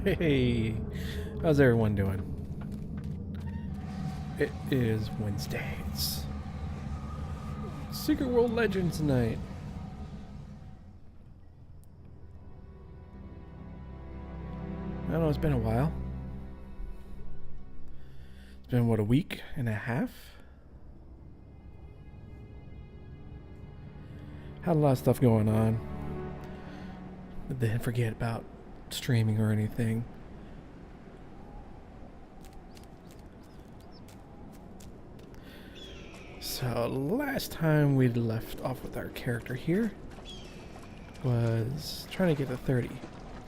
Hey, how's everyone doing? It is Wednesday. It's Secret World Legends night. I don't know, it's been a while. It's been, what, a week and a half? Had a lot of stuff going on. But didn't forget about streaming or anything. So last time we left off with our character here was trying to get to 30.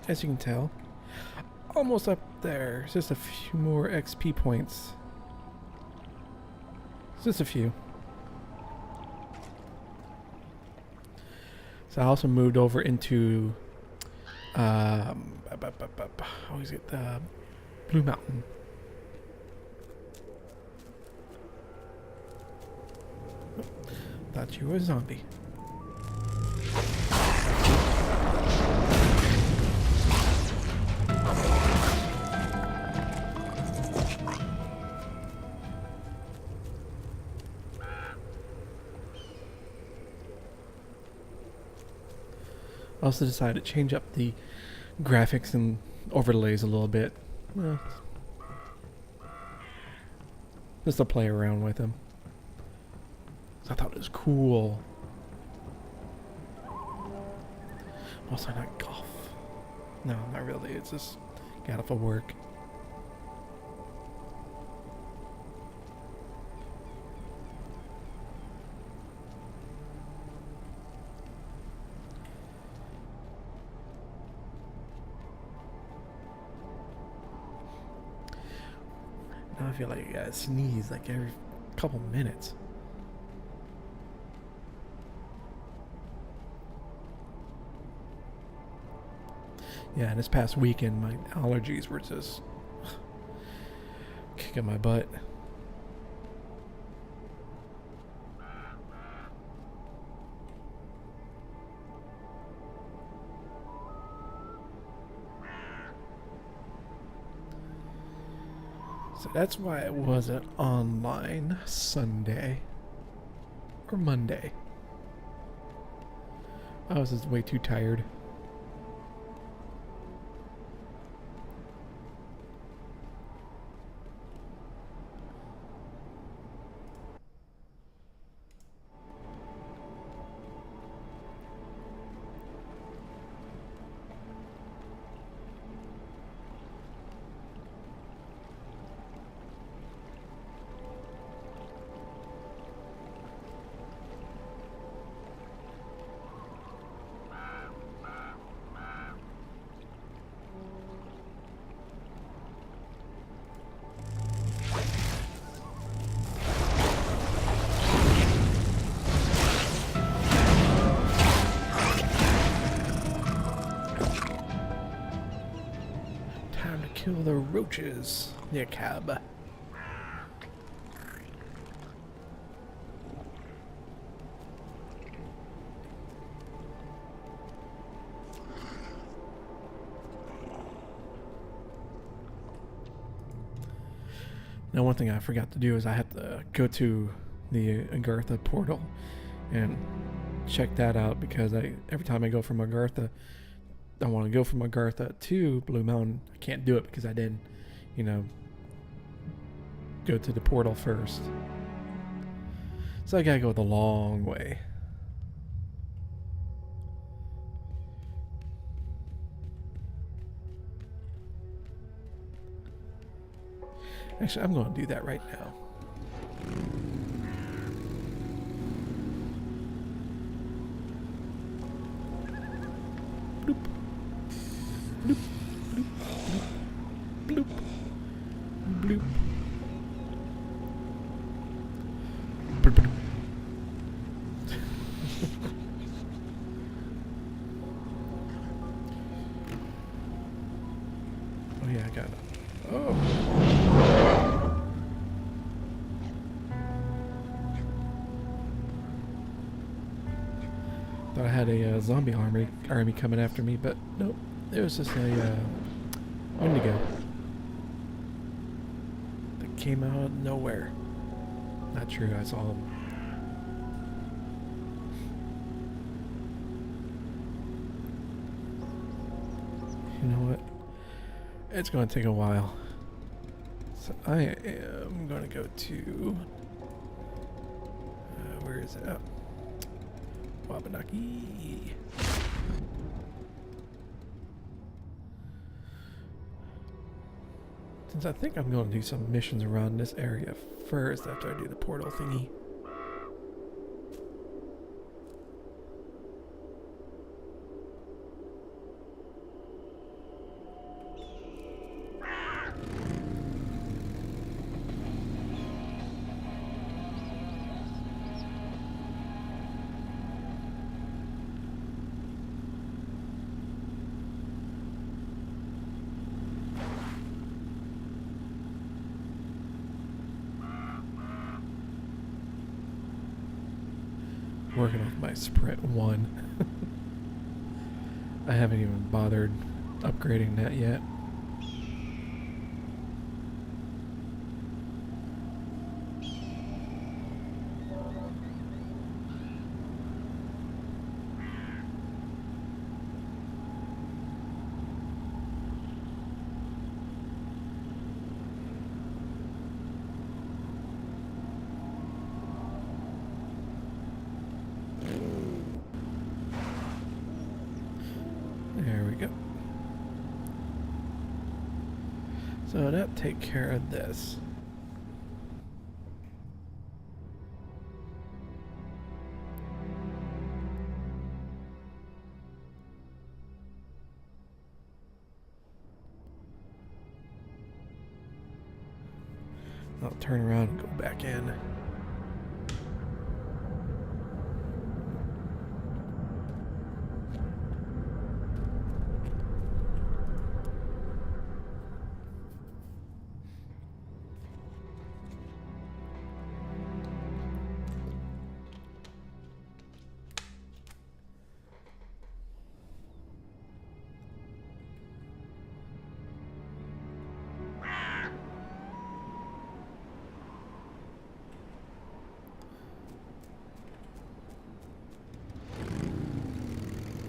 As you can tell, almost up there. It's just a few more XP points. It's just a few. So I also moved over into how is it? Blue Mountain. Thought you were a zombie. I also decided to change up the graphics and overlays a little bit. Well, just to play around with them. I thought it was cool. Also not golf. No, not really. It's just got off of work. Now I feel like I gotta sneeze like every couple minutes. Yeah, and this past weekend, my allergies were just kicking my butt. So that's why it wasn't online Sunday or Monday. I was just way too tired. Kill the roaches, yeah, cab. Now, one thing I forgot to do is I had to go to the Agartha portal and check that out, because every time I go from Agartha, I want to go from Agartha to Blue Mountain. I can't do it because I didn't, go to the portal first. So I gotta go the long way. Actually, I'm going to do that right now. Bloop. Bloop, bloop, bloop, bloop, bloop. Bloop, bloop. Oh yeah, I got it. Oh. Thought I had a zombie army coming after me, but nope. It was just a Wendigo. That came out of nowhere. Not true, I saw them. You know what? It's going to take a while. So I am going to go to... where is it? Oh. Wabanaki. Since I think I'm going to do some missions around this area first after I do the portal thingy. Working off my sprint 1. I haven't even bothered upgrading that yet. There we go. So that take care of this. I'll turn around and go back in.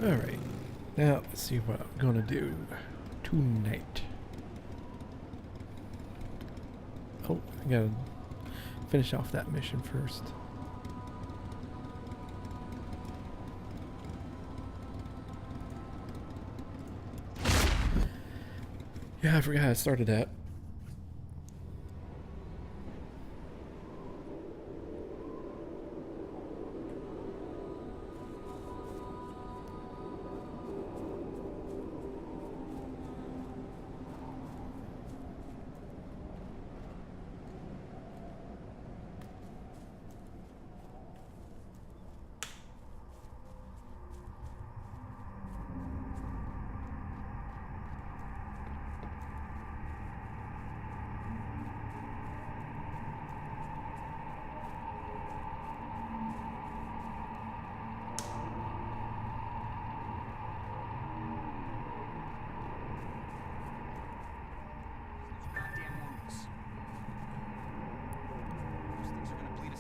Alright, now let's see what I'm gonna do tonight. Oh, I gotta finish off that mission first. Yeah, I forgot I started that.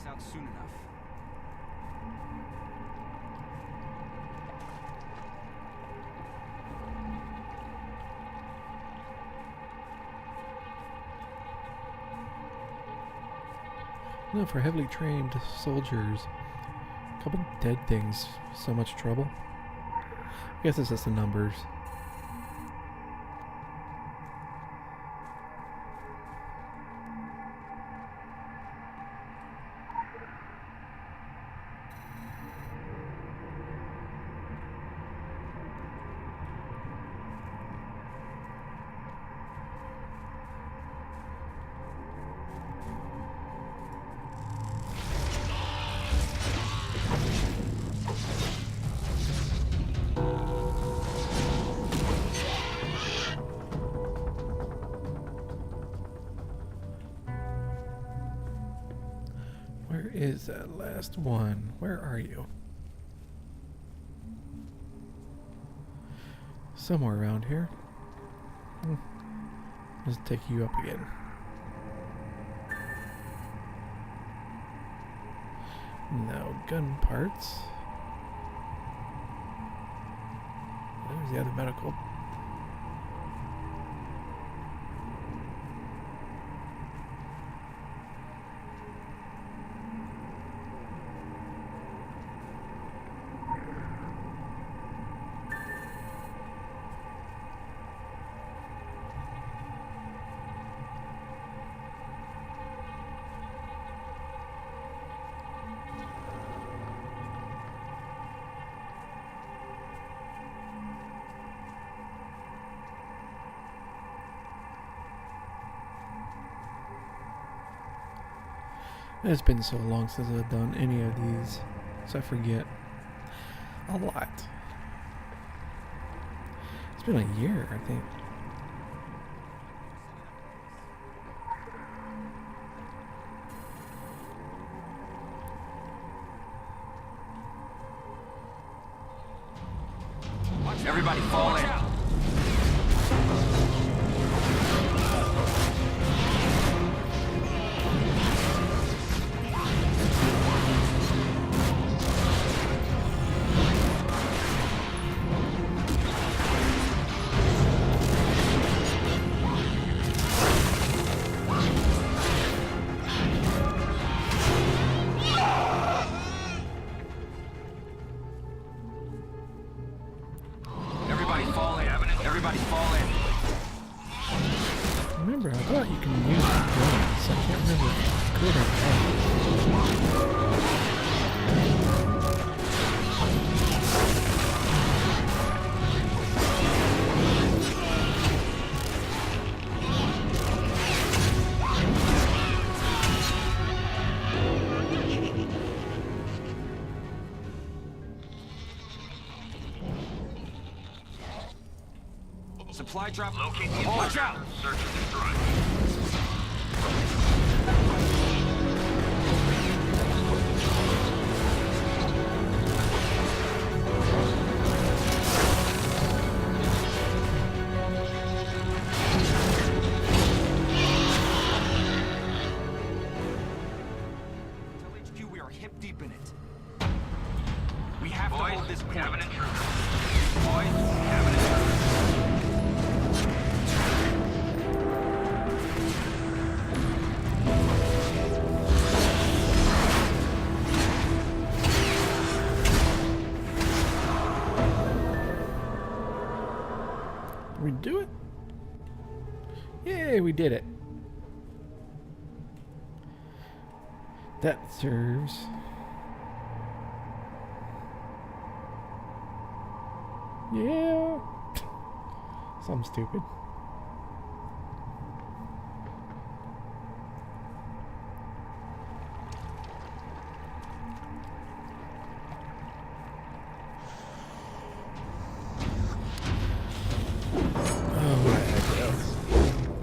Out soon enough. No, for heavily trained soldiers, a couple dead things, so much trouble. I guess it's just the numbers. Where is that last one? Where are you? Somewhere around here. Let's take you up again. No gun parts. There's the other medical. It's been so long since I've done any of these, so I forget a lot. It's been a year, I think. Everybody fall in. Everybody fall in. Remember, I thought you can use guns. I can't remember if it's good or not. Supply drop. Locate the Watch intruder. out! Search and destroy. Tell HQ we are hip deep in it. We have to Boys, hold this we point. have an intruder. Boys, we have an intruder. Did we do it? Yay, we did it. That serves. Yeah. Something stupid.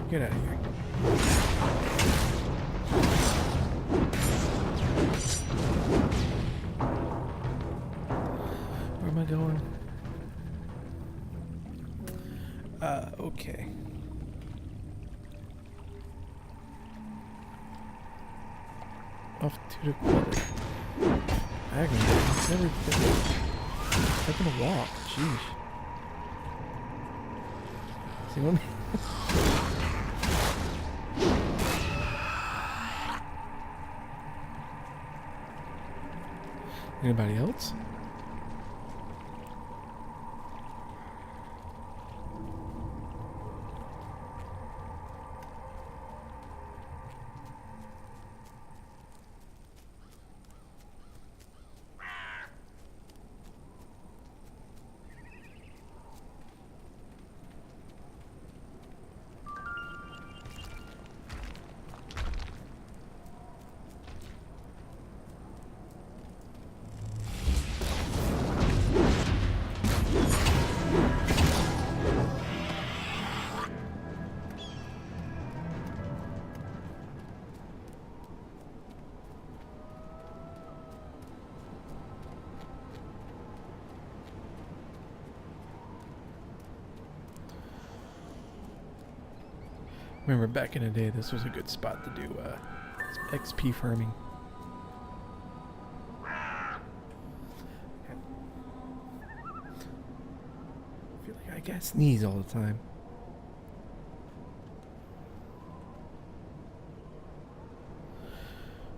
Get out of here. Where am I going? Okay. Off to the quarry. I can never taking a walk. Jeez. See what I mean? Anybody else? Remember back in the day, this was a good spot to do XP farming. I feel like I gotta sneeze all the time.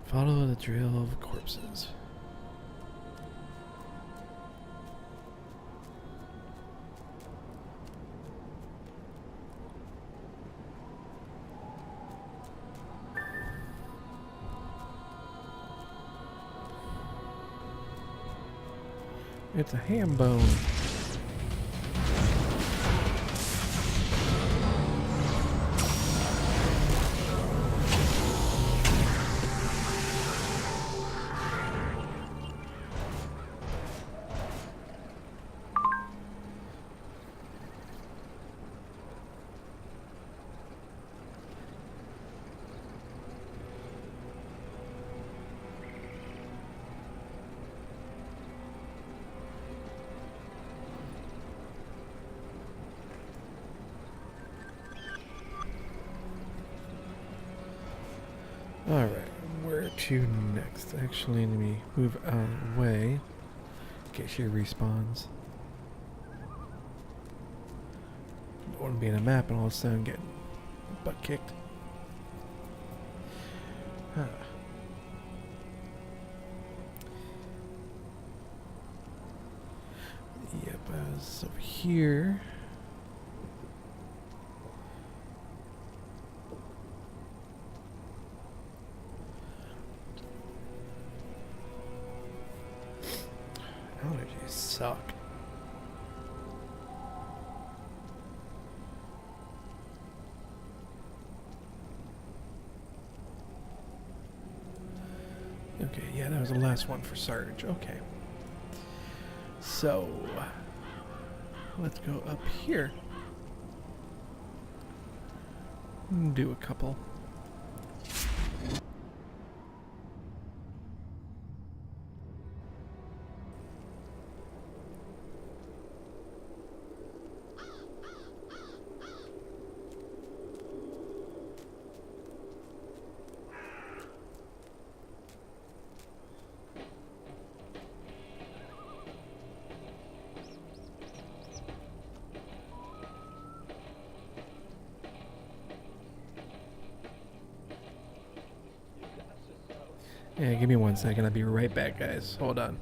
Follow the trail of corpses. It's a ham bone. Alright, where to next? Actually, let me move out of the way in case she respawns. Don't want to be in a map and all of a sudden get butt kicked. Huh. Yep, I was over here. Allergies suck. Okay, yeah, that was the last one for Sarge. Okay. So, let's go up here. Do a couple. Yeah, give me 1 second. I'll be right back, guys. Hold on.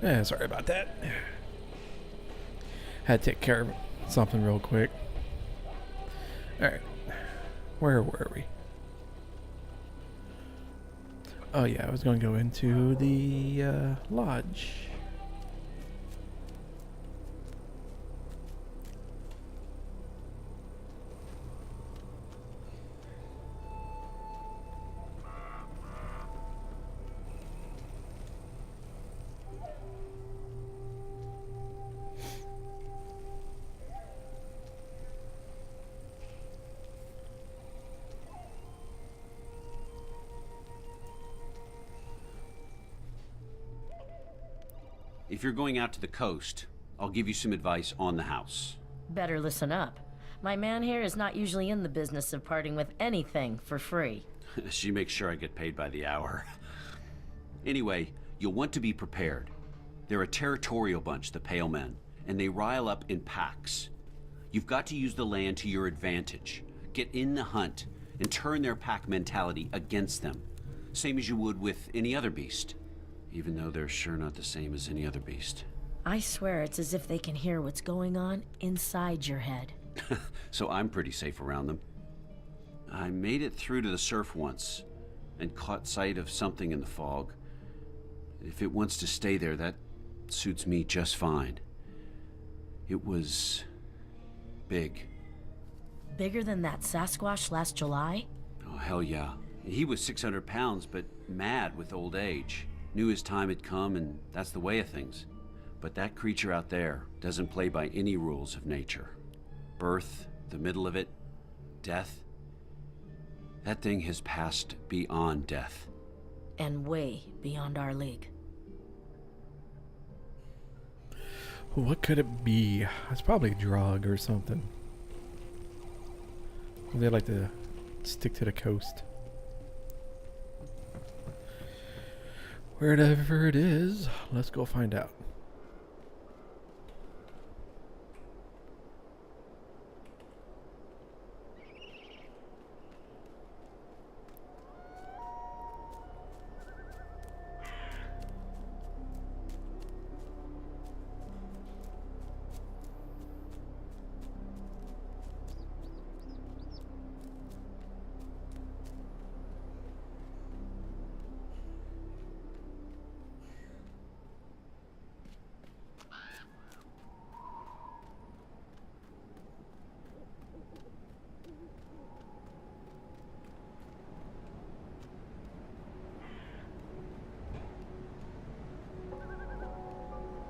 Sorry about that. Had to take care of something real quick. Alright. Where were we? Oh yeah, I was going to go into the lodge. If you're going out to the coast, I'll give you some advice on the house. Better listen up. My man here is not usually in the business of parting with anything for free. She makes sure I get paid by the hour. Anyway, you'll want to be prepared. They're a territorial bunch, the Pale Men, and they rile up in packs. You've got to use the land to your advantage. Get in the hunt and turn their pack mentality against them. Same as you would with any other beast. Even though they're sure not the same as any other beast. I swear it's as if they can hear what's going on inside your head. So I'm pretty safe around them. I made it through to the surf once and caught sight of something in the fog. If it wants to stay there, that suits me just fine. It was big. Bigger than that Sasquatch last July? Oh, hell yeah. He was 600 pounds, but mad with old age. Knew his time had come, and that's the way of things. But that creature out there doesn't play by any rules of nature. Birth, the middle of it, death. That thing has passed beyond death. And way beyond our league. What could it be? It's probably a drug or something. They like to stick to the coast. Wherever it is, let's go find out.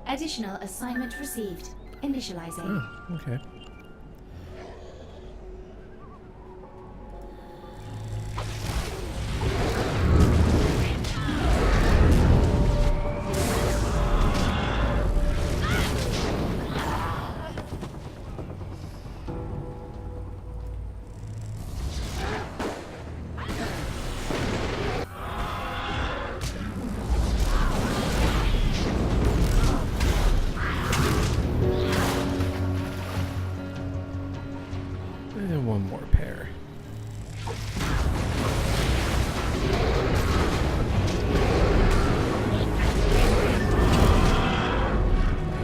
Additional assignment received. Initializing. Oh, okay. And one more pair.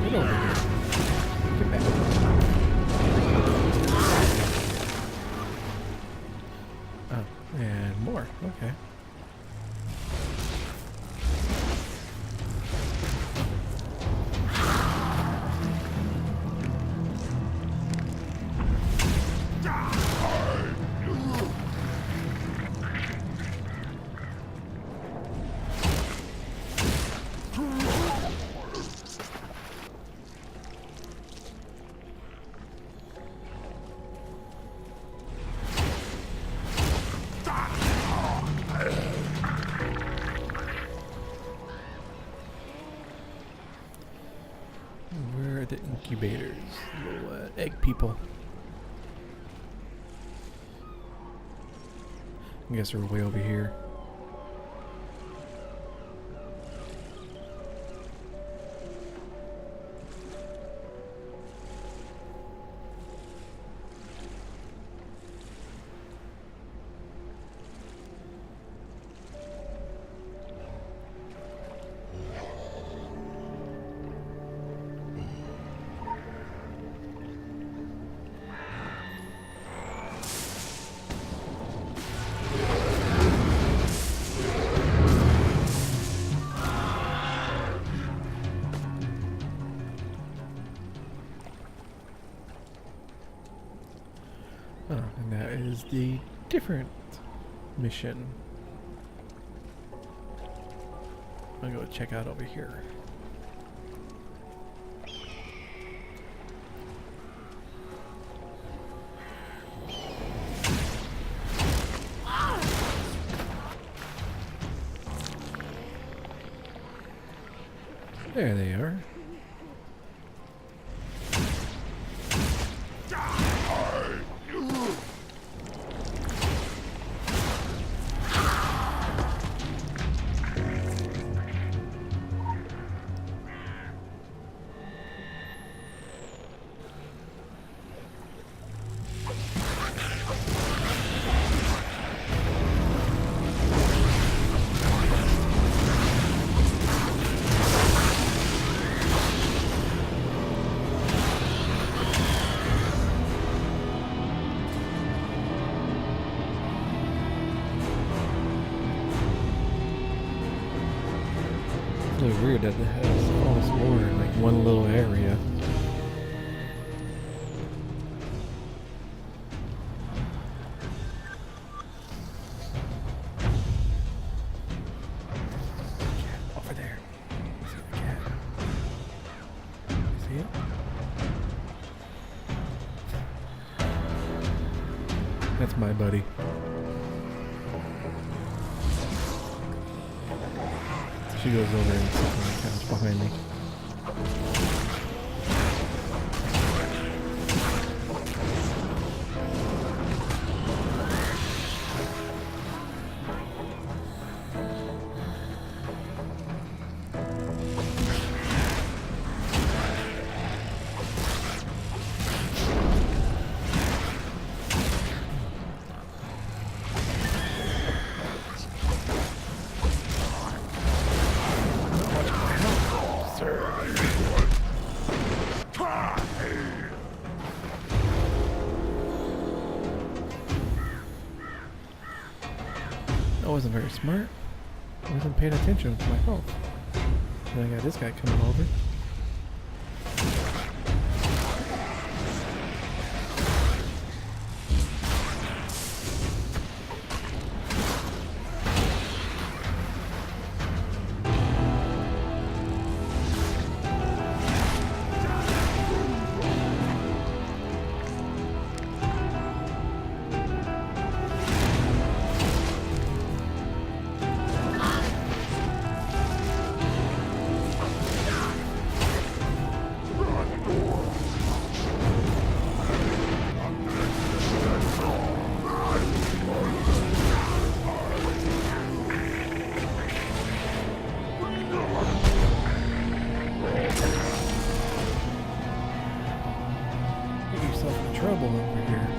Get over here. Get back. Oh, and more. Okay. Where are the incubators? Little egg people. I guess they're way over here. Oh, and that is the different mission. I'll go check out over here. There they are. It's really weird that it has all this lore in like one little area. Over there. See the cat? See it? That's my buddy. She goes over and sits on the couch behind me. I wasn't very smart. I wasn't paying attention to my health. And I got this guy coming over. Get yourself in trouble over here.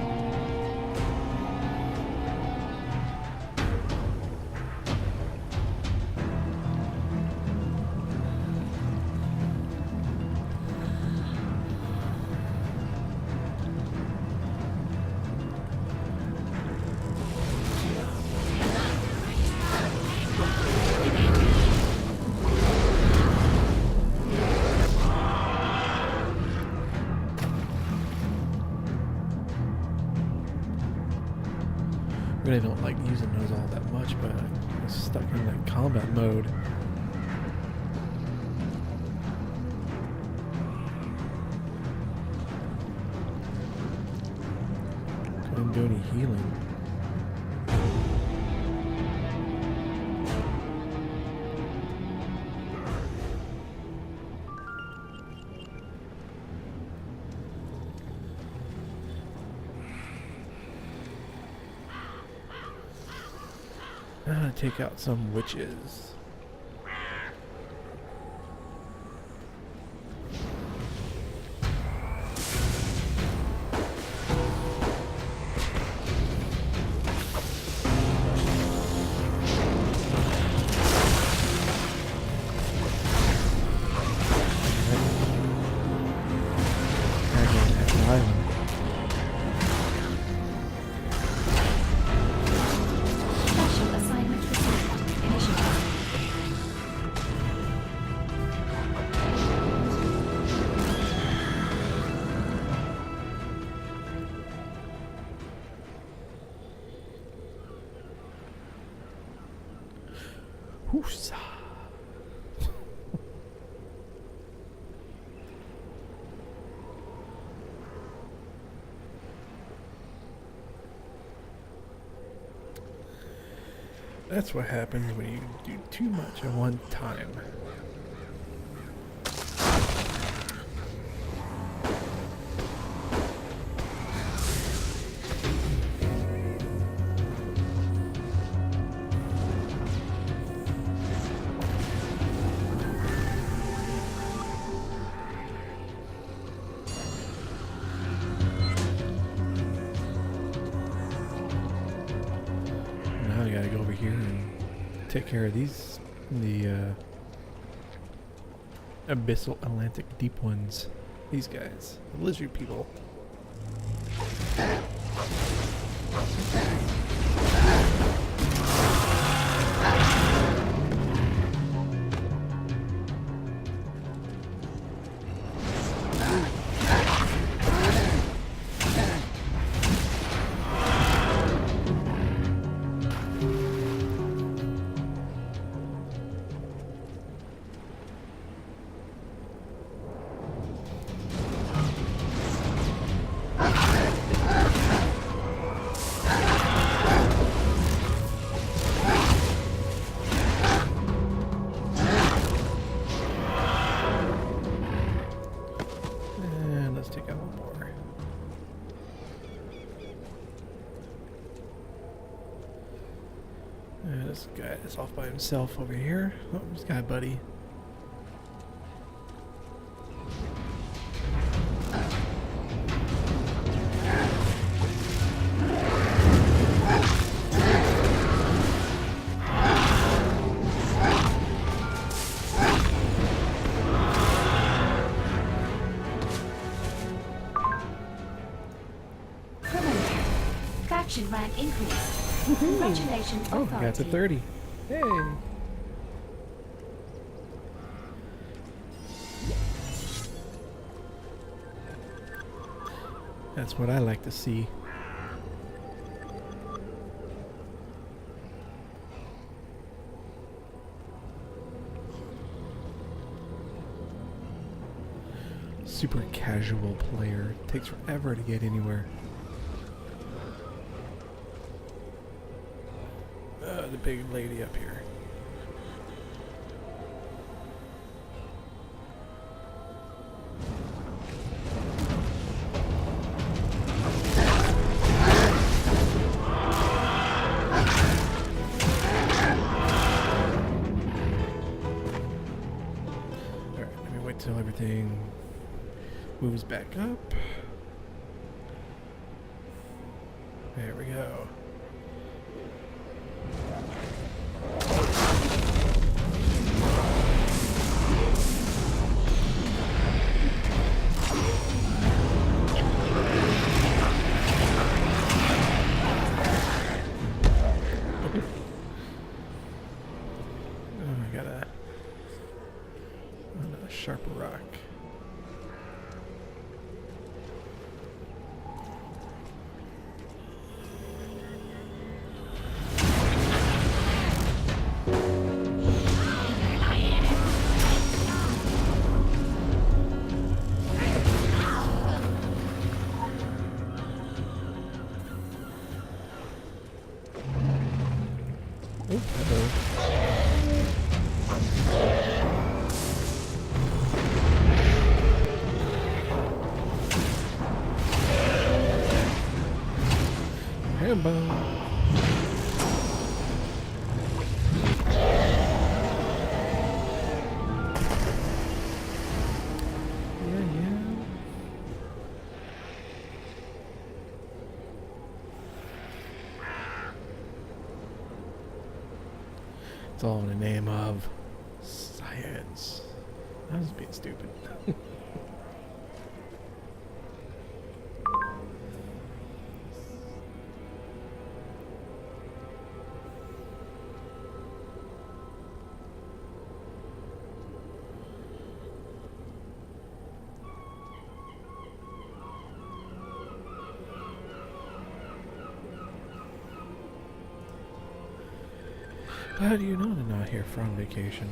Really don't like using those all that much, but I'm stuck in that combat mode. Couldn't do any healing. Take out some witches. Special assignment received. Initialized. That's what happens when you do too much at one time. Now I gotta go over here and take care of these, the abyssal Atlantic deep ones. These guys, the lizard people. And let's take out one more. And this guy is off by himself over here. Oh, this guy, buddy. Promoted. Faction rank increase. Congratulations, Oh, authority. got to 30. Hey. That's what I like to see. Super casual player. Takes forever to get anywhere. The big lady up here. Alright, let me wait till everything moves back up. There we go. I got a sharp rock. Oh, uh-oh. Rambo. Yeah. It's all in the name of science. I was being stupid. How do you know they're not here for on vacation?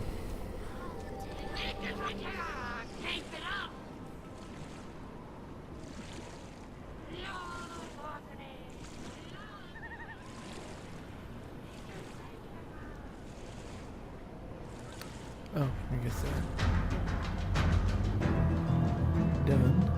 Oh, I guess done.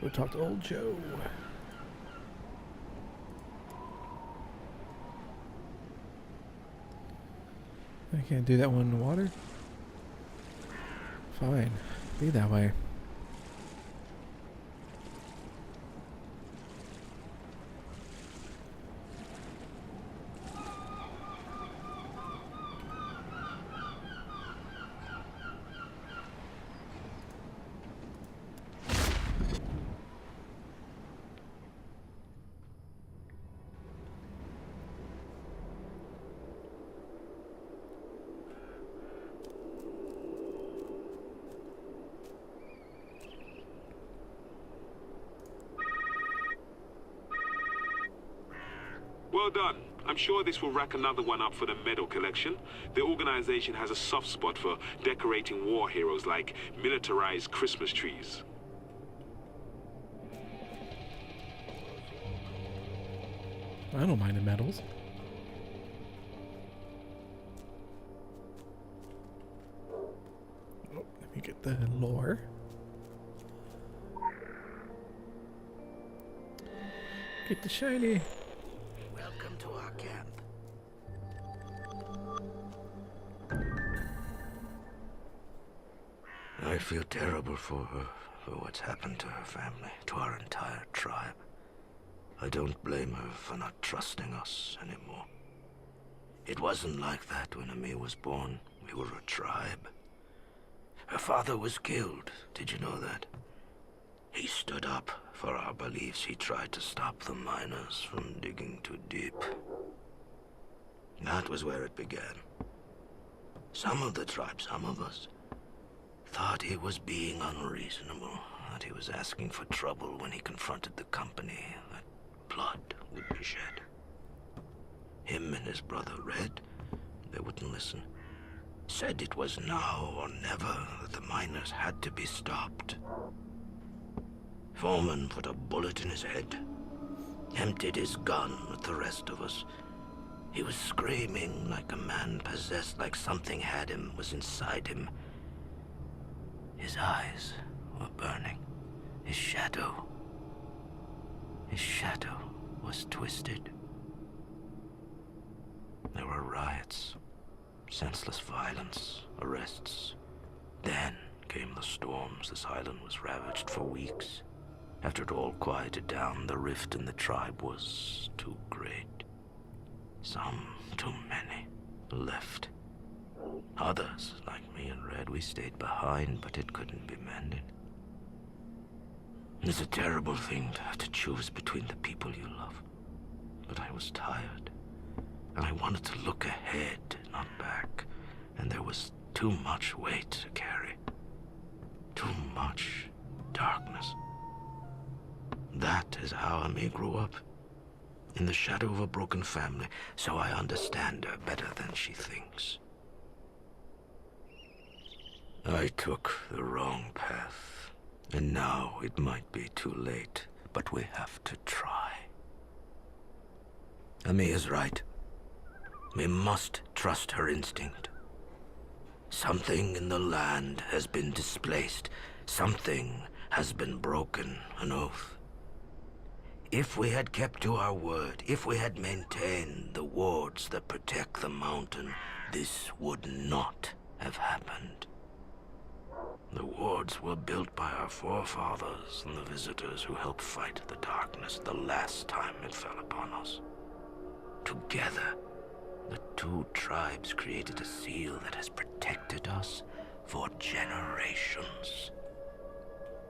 We'll talk to old Joe. I can't do that one in the water? Fine. Be that way. Well done. I'm sure this will rack another one up for the medal collection. The organization has a soft spot for decorating war heroes like militarized Christmas trees. I don't mind the medals. Oh, let me get the lore. Get the shiny. Welcome to our camp. I feel terrible for her, for what's happened to her family, to our entire tribe. I don't blame her for not trusting us anymore. It wasn't like that when Amir was born. We were a tribe. Her father was killed. Did you know that? He stood up for our beliefs. He tried to stop the miners from digging too deep. That was where it began. Some of the tribe, some of us, thought he was being unreasonable, that he was asking for trouble when he confronted the company, that blood would be shed. Him and his brother Red, they wouldn't listen. Said it was now or never, that the miners had to be stopped. Foreman put a bullet in his head, emptied his gun with the rest of us. He was screaming like a man possessed, like something had him, was inside him. His eyes were burning. His shadow was twisted. There were riots, senseless violence, arrests. Then came the storms. This island was ravaged for weeks. After it all quieted down, the rift in the tribe was too great. Some, too many, left. Others, like me and Red, we stayed behind, but it couldn't be mended. It's a terrible thing to have to choose between the people you love. But I was tired, and I wanted to look ahead, not back. And there was too much weight to carry. Too much darkness. That is how Ami grew up. In the shadow of a broken family, so I understand her better than she thinks. I took the wrong path, and now it might be too late, but we have to try. Ami is right. We must trust her instinct. Something in the land has been displaced. Something has been broken, an oath. If we had kept to our word, if we had maintained the wards that protect the mountain, this would not have happened. The wards were built by our forefathers and the visitors who helped fight the darkness the last time it fell upon us. Together, the two tribes created a seal that has protected us for generations.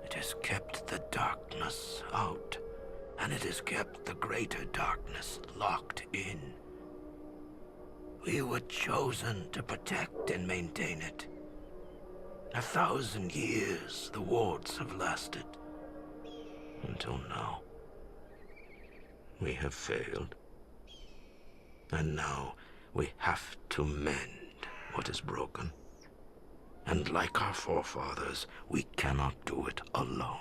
It has kept the darkness out, and it has kept the greater darkness locked in. We were chosen to protect and maintain it. 1,000 years the wards have lasted. Until now. We have failed. And now we have to mend what is broken. And like our forefathers, we cannot do it alone.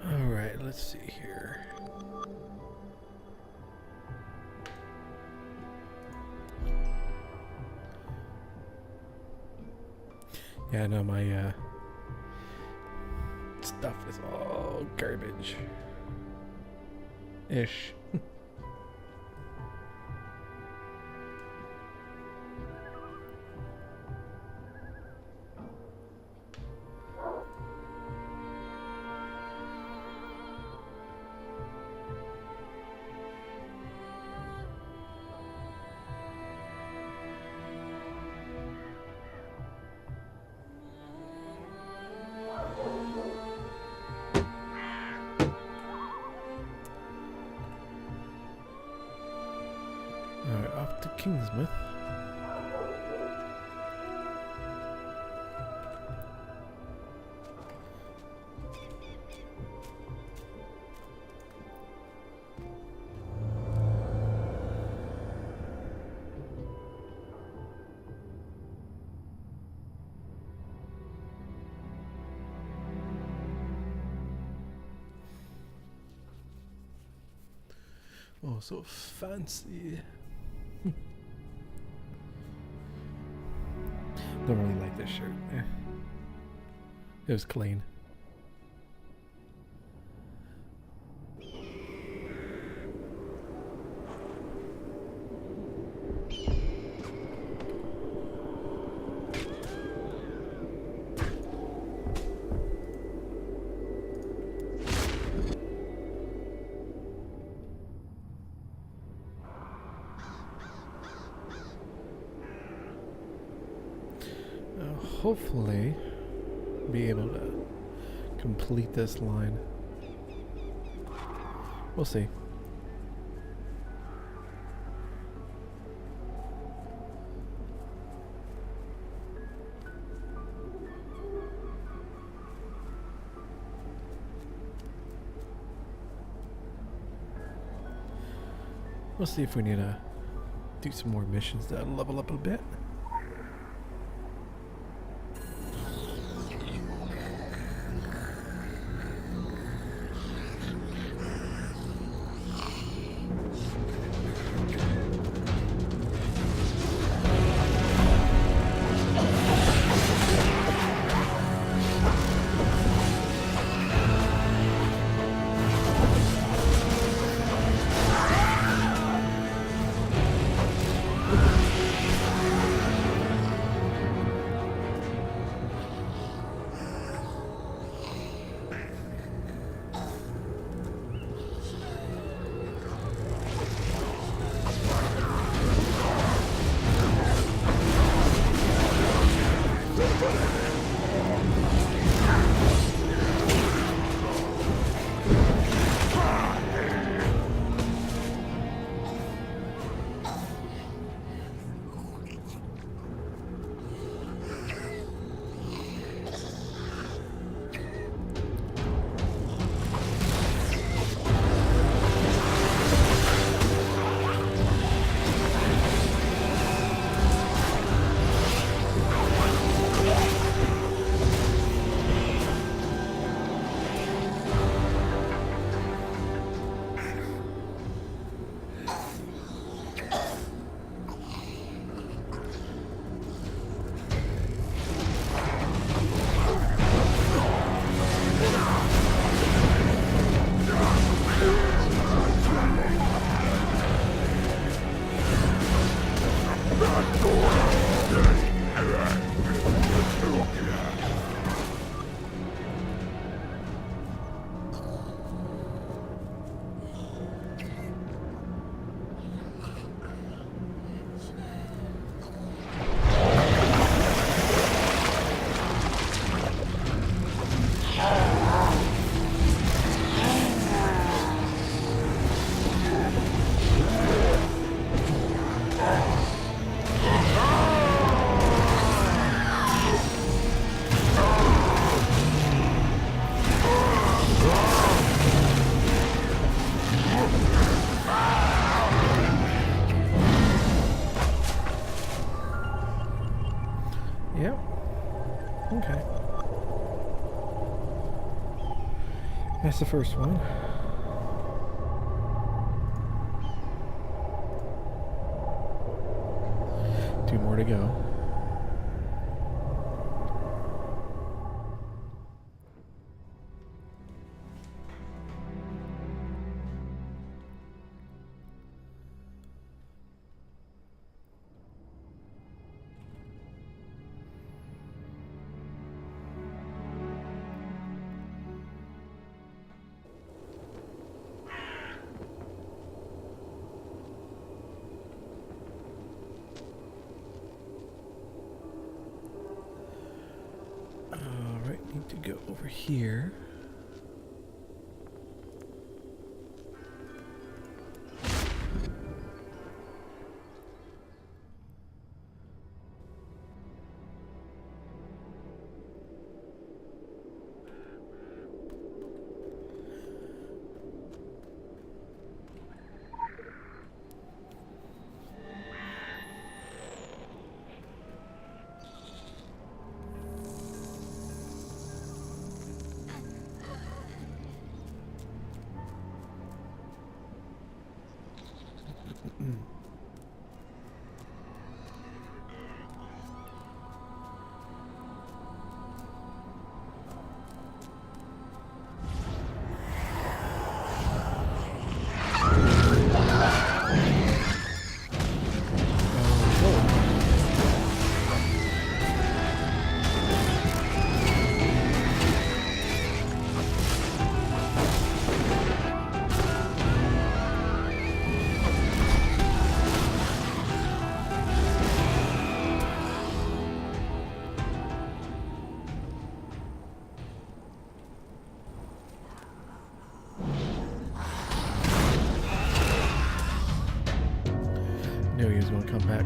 Alright, let's see here. Yeah, no, my stuff is all garbage. Ish. Alright, off to Kingsmouth. Oh, so fancy. Don't really like this shirt. It was clean. Hopefully be able to complete this line. We'll see. We'll see if we need to do some more missions to level up a bit. That's the first one. Two more to go. Need to go over here. Knew he was going to come back.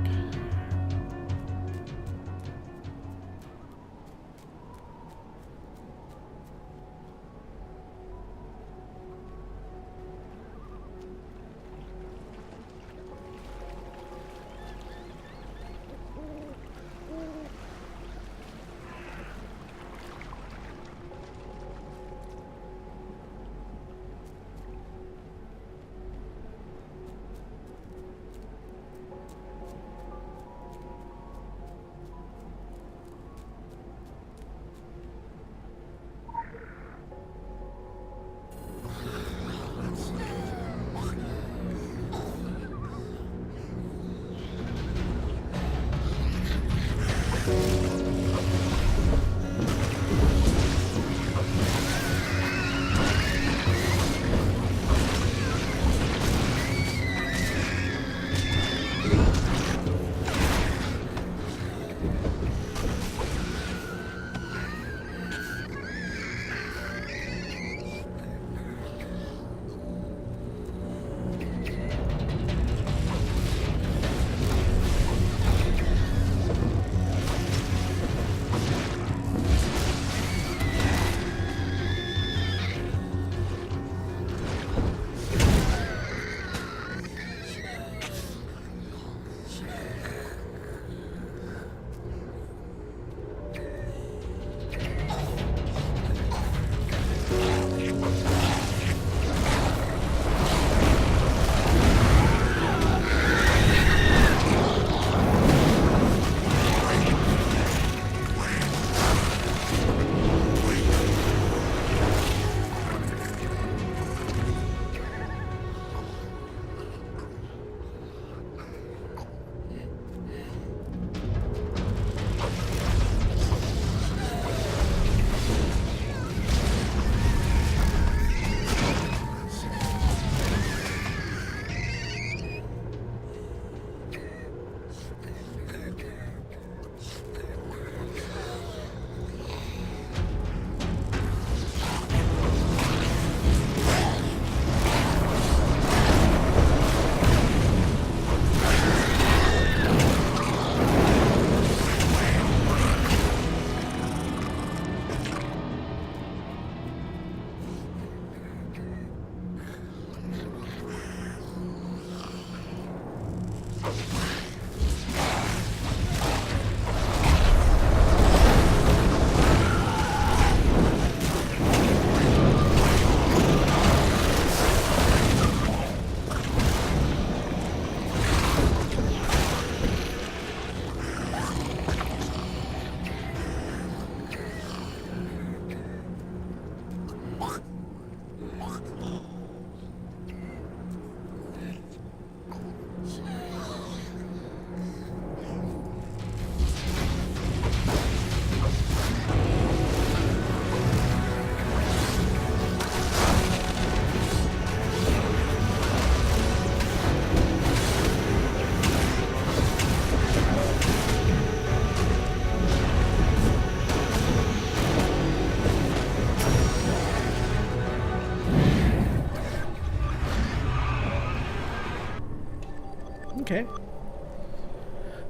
Okay.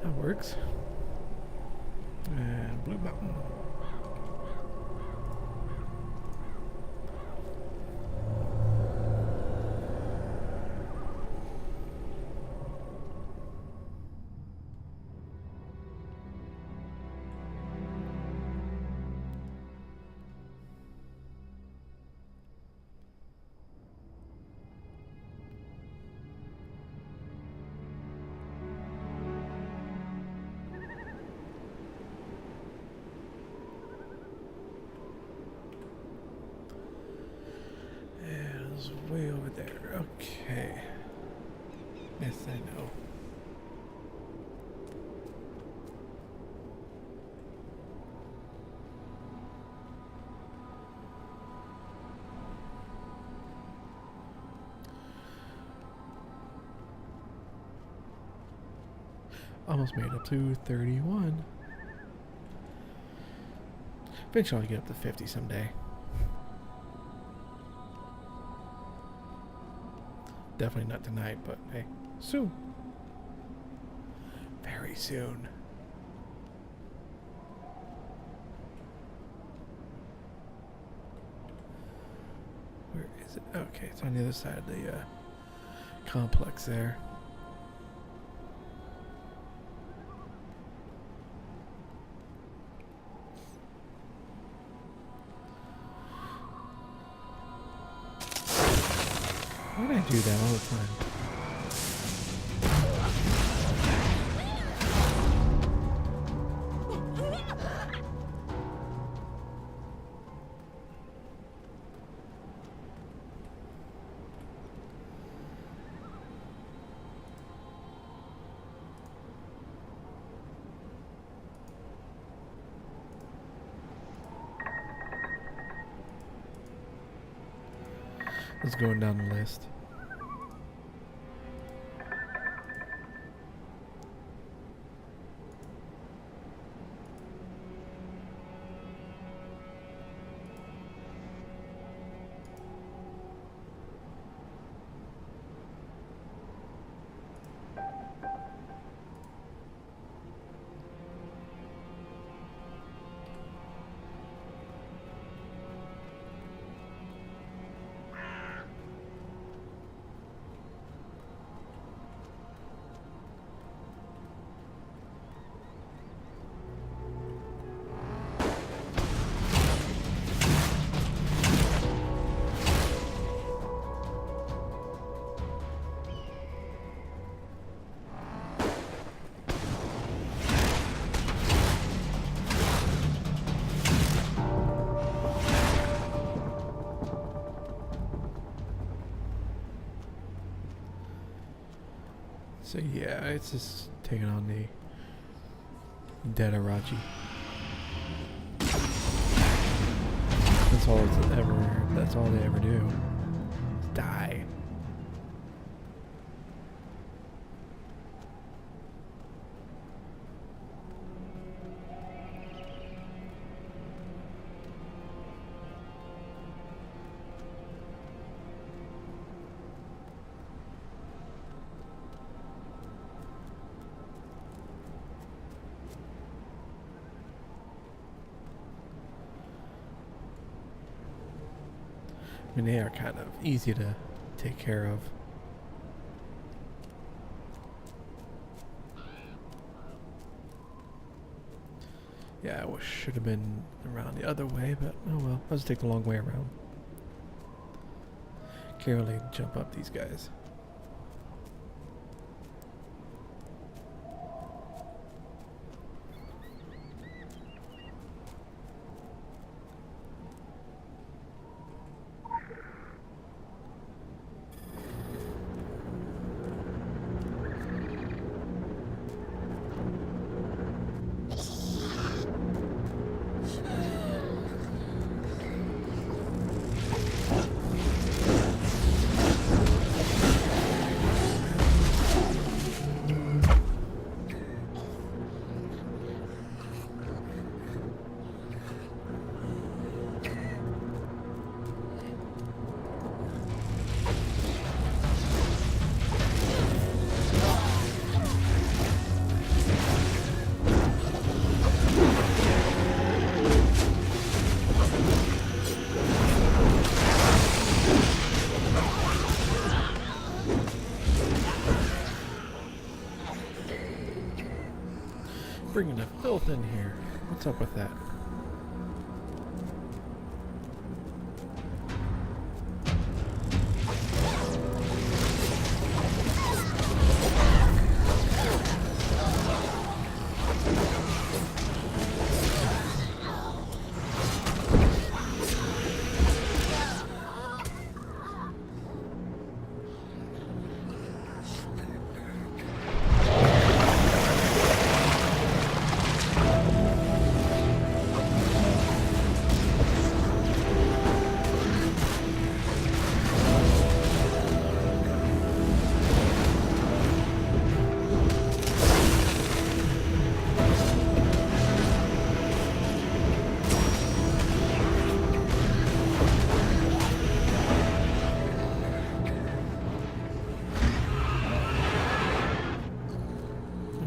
That works. And Blue Mountain. Way over there. Okay. Yes, I know. Almost made up to 31. Eventually I'll get up to 50 someday. Definitely not tonight, but hey, soon. Very soon. Where is it? Okay, it's on the other side of the complex there. Why do I do that all the time? Let's go down the list. So yeah, it's just taking on the dead Arachi. That's all they ever do. Die. I mean, they are kind of easy to take care of. Yeah, I should have been around the other way, but oh well. I'll just take the long way around. Can't really jump up these guys. bringing the filth in here. What's up with that?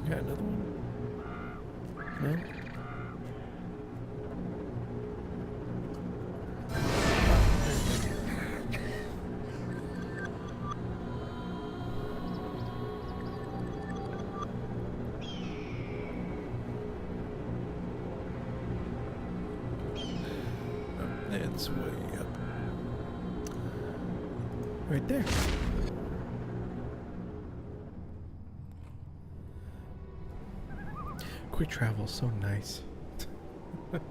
Got another one? No? Oh, it's way up. Right there. Quick travel, so nice. Oop.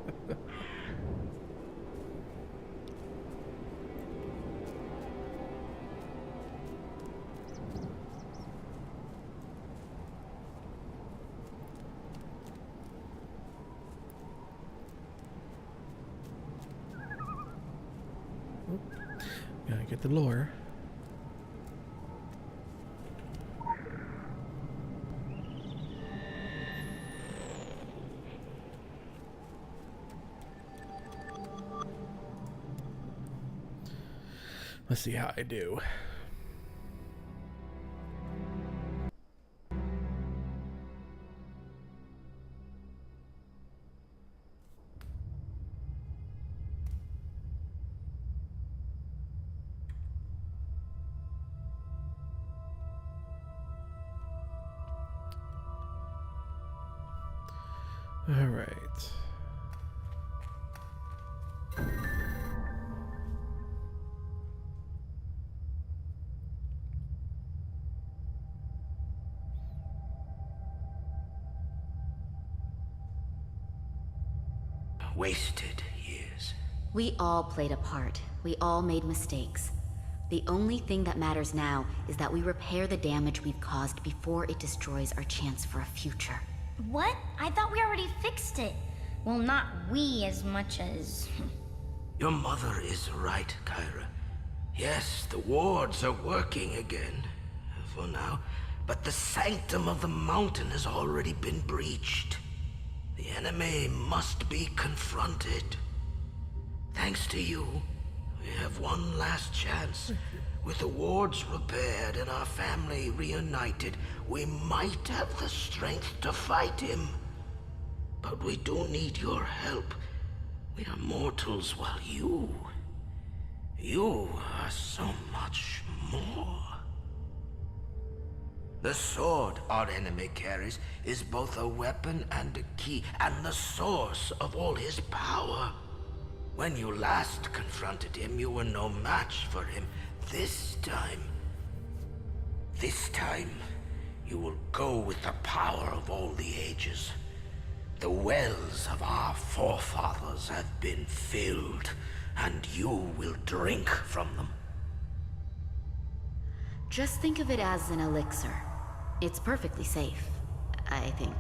Gotta get the lure. Let's see how I do. All right. Wasted years. We all played a part. We all made mistakes. The only thing that matters now is that we repair the damage we've caused before it destroys our chance for a future. What? I thought we already fixed it. Well, not we as much as... Your mother is right, Kyra. Yes, the wards are working again, for now, but the sanctum of the mountain has already been breached. The enemy must be confronted. Thanks to you, we have one last chance. With the wards repaired and our family reunited, we might have the strength to fight him. But we do need your help. We are mortals while you are so much more. The sword our enemy carries is both a weapon and a key, and the source of all his power. When you last confronted him, you were no match for him. This time, you will go with the power of all the ages. The wells of our forefathers have been filled, and you will drink from them. Just think of it as an elixir. It's perfectly safe, I think.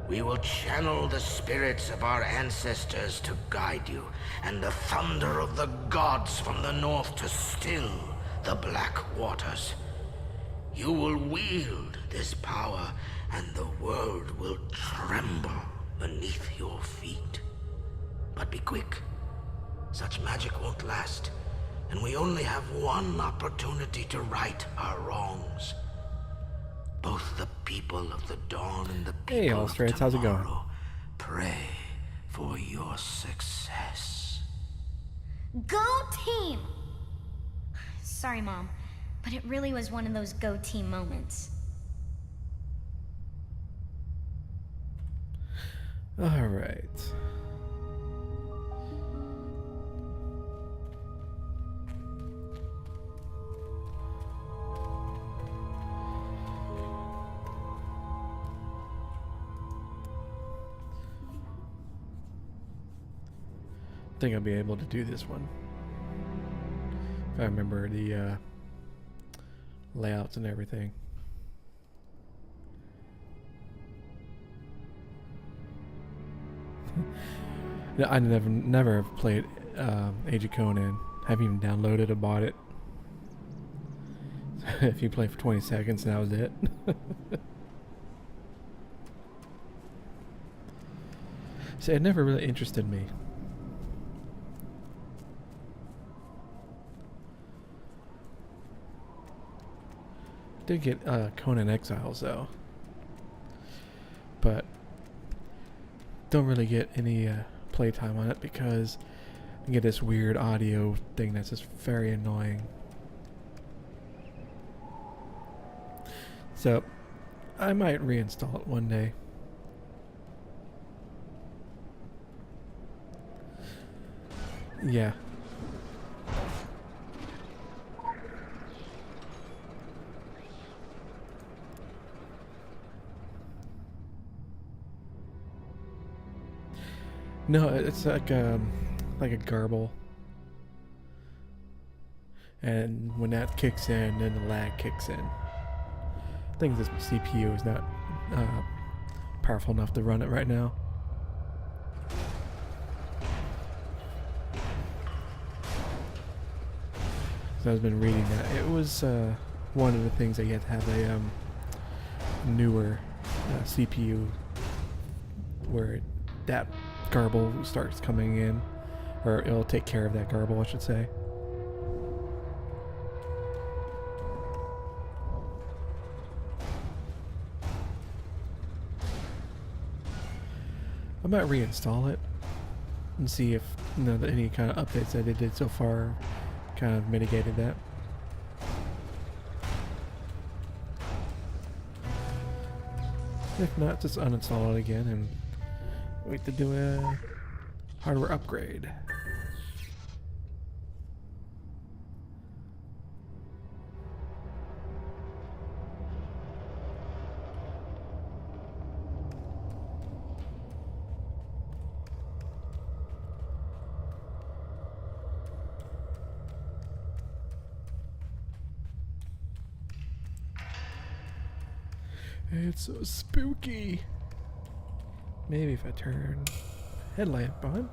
We will channel the spirits of our ancestors to guide you, and the thunder of the gods from the north to still the black waters. You will wield this power, and the world will tremble beneath your feet. But be quick. Such magic won't last, and we only have one opportunity to right our wrongs. Both the people of the dawn and the people Hey, all of straights, how's it going? tomorrow pray for your success. Go team! Sorry, Mom, but it really was one of those go team moments. All right. I think I'll be able to do this one if I remember the layouts and everything. I never have played Age of Conan. Haven't even downloaded or bought it. If you play for 20 seconds, that was it. See, it never really interested me. Did get Conan Exiles though, but don't really get any playtime on it because I get this weird audio thing that's just very annoying. So I might reinstall it one day. Yeah. No, it's like a garble, and when that kicks in, then the lag kicks in. I think this CPU is not powerful enough to run it right now. So I've been reading that it was one of the things that you had to have a newer CPU where that garble starts coming in, or it'll take care of that garble, I should say. I might reinstall it and see if any kind of updates that they did so far kind of mitigated that. If not, just uninstall it again and wait to do a hardware upgrade. It's so spooky. Maybe if I turn headlamp on.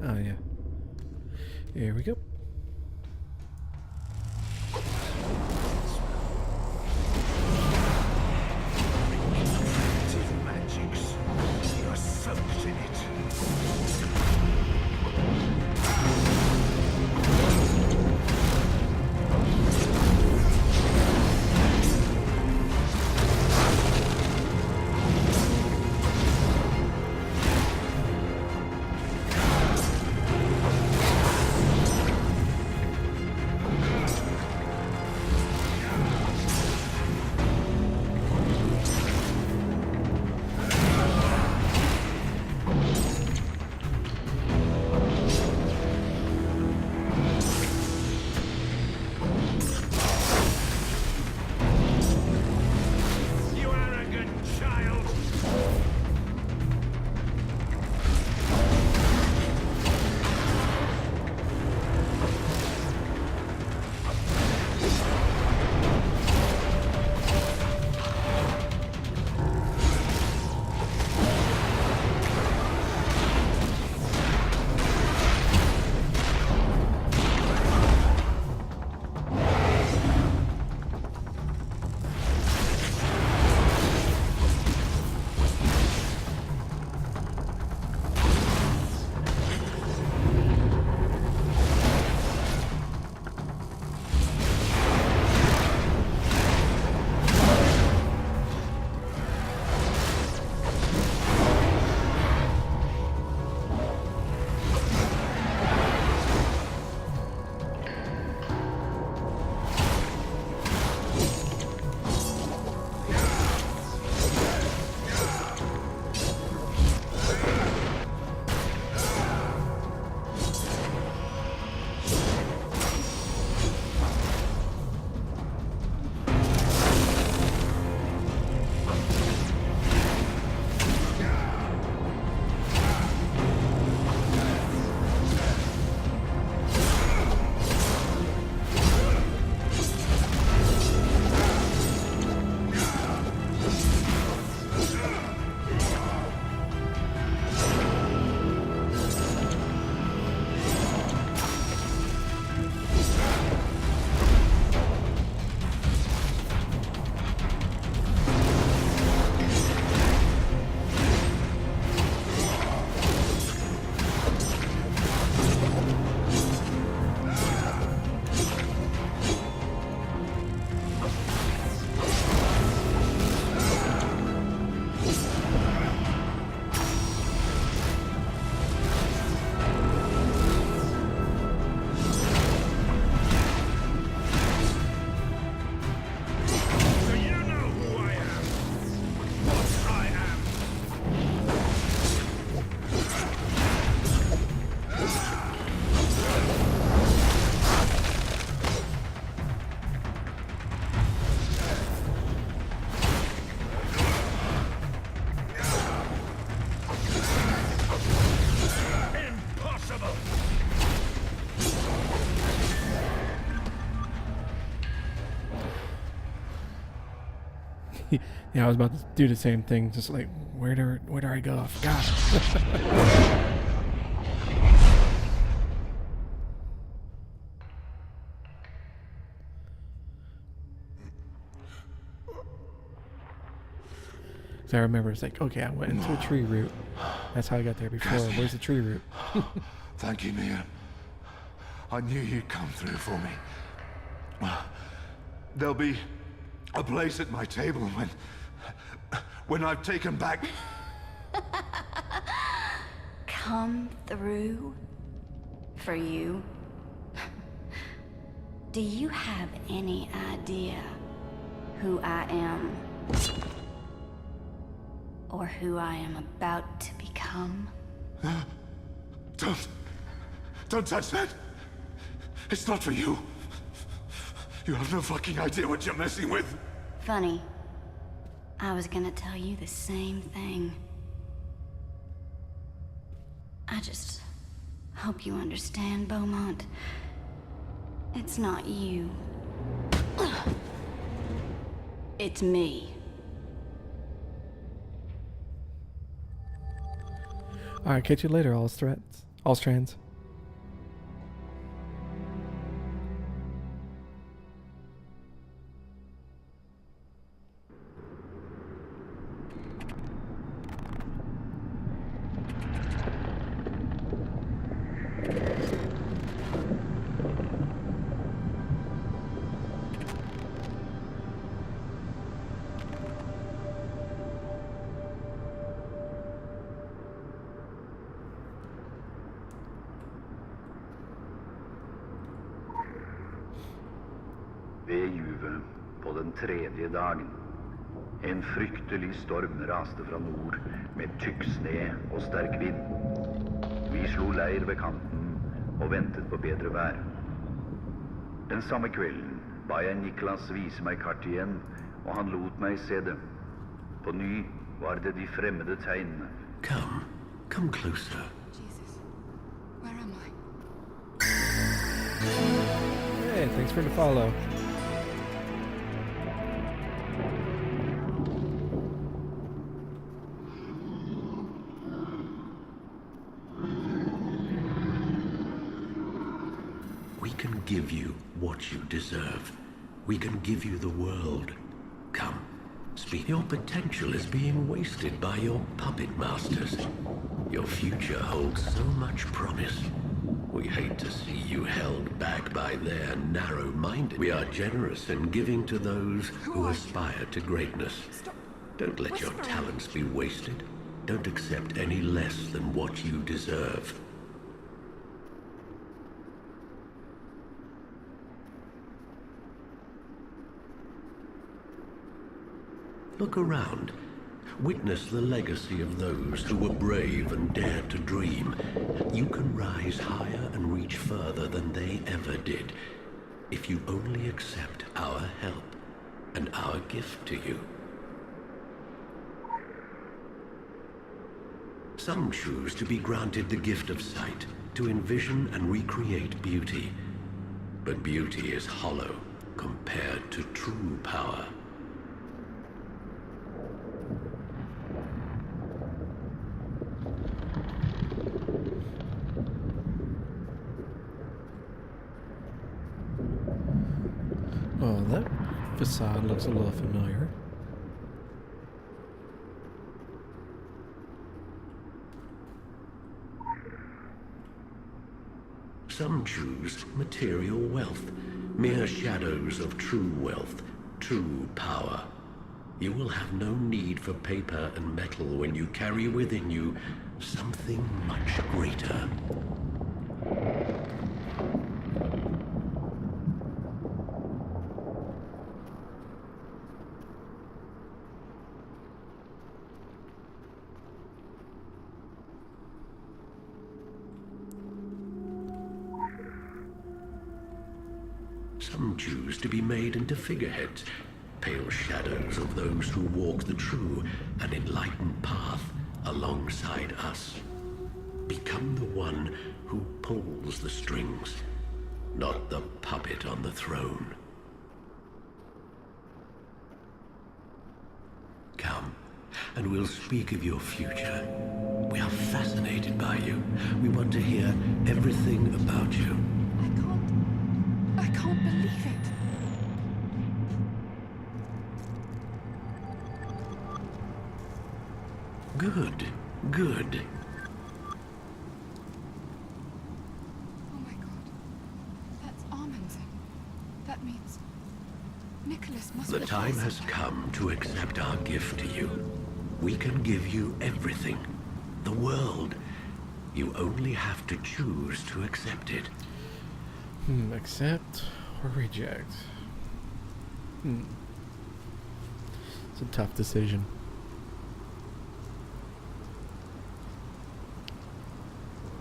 Oh yeah. Here we go. Magics. You're soaked in it. Yeah, I was about to do the same thing. Just like, where do I go? I forgot. So I remember it's like, okay, I went into a tree root. That's how I got there before. Where's the tree root? Thank you, Mia. I knew you'd come through for me. There'll be a place at my table when I've taken back... Come through for you? Do you have any idea who I am? Or who I am about to become? Don't touch that! It's not for you. You have no fucking idea what you're messing with. Funny. I was gonna tell you the same thing. I just hope you understand, Beaumont. It's not you. It's me. Alright, catch you later, all strands. Ved juvet på den tredje dagen. En fryktelig storm raste fra nord med tykk sne og sterk vind. Vi slo leir ved kanten og ventet på bedre vær. Den samme kvelden ba jeg Niklas vise meg kart igjen, og han lot meg se det. På ny var det de fremmede tegnene. Come closer. Jesus, where am I? Hey, thanks for the follow. We can give you what you deserve. We can give you the world. Come, speak. Your potential is being wasted by your puppet masters. Your future holds so much promise. We hate to see you held back by their narrow-minded. We are generous in giving to those who aspire to greatness. Don't let your talents be wasted. Don't accept any less than what you deserve. Look around. Witness the legacy of those who were brave and dared to dream. You can rise higher and reach further than they ever did, if you only accept our help and our gift to you. Some choose to be granted the gift of sight, to envision and recreate beauty. But beauty is hollow compared to true power. Oh, that facade looks a little familiar. Some choose material wealth, mere shadows of true wealth, true power. You will have no need for paper and metal when you carry within you something much greater. Some choose to be made into figureheads, pale shadows of those who walk the true and enlightened path alongside us. Become the one who pulls the strings, not the puppet on the throne. and we'll speak of your future. We are fascinated by you. We want to hear everything about you. I can't believe it. Good, good. Oh my god. That's Amundsen. That means Nicholas must The be time has come to accept our gift to you. We can give you everything. The world. You only have to choose to accept it. Accept or reject? It's a tough decision.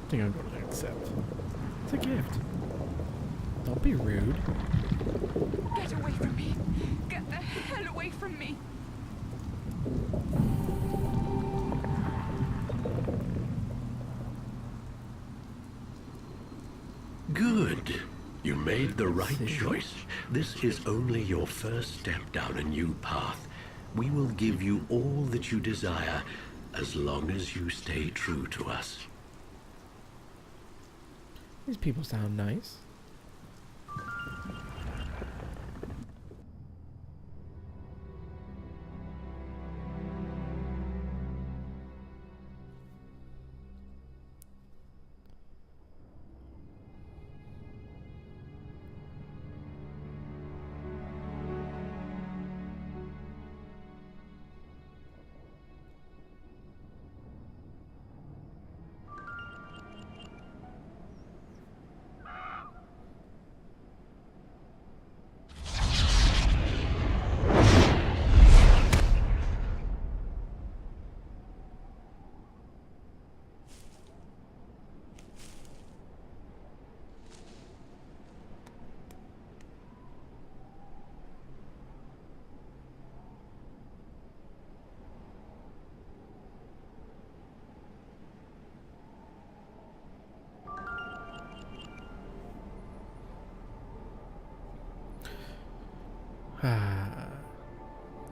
I think I'm going to accept. It's a gift. Don't be rude. Get away from me. Get the hell away from me. Good. You made the right choice. This is only your first step down a new path. We will give you all that you desire, as long as you stay true to us. These people sound nice.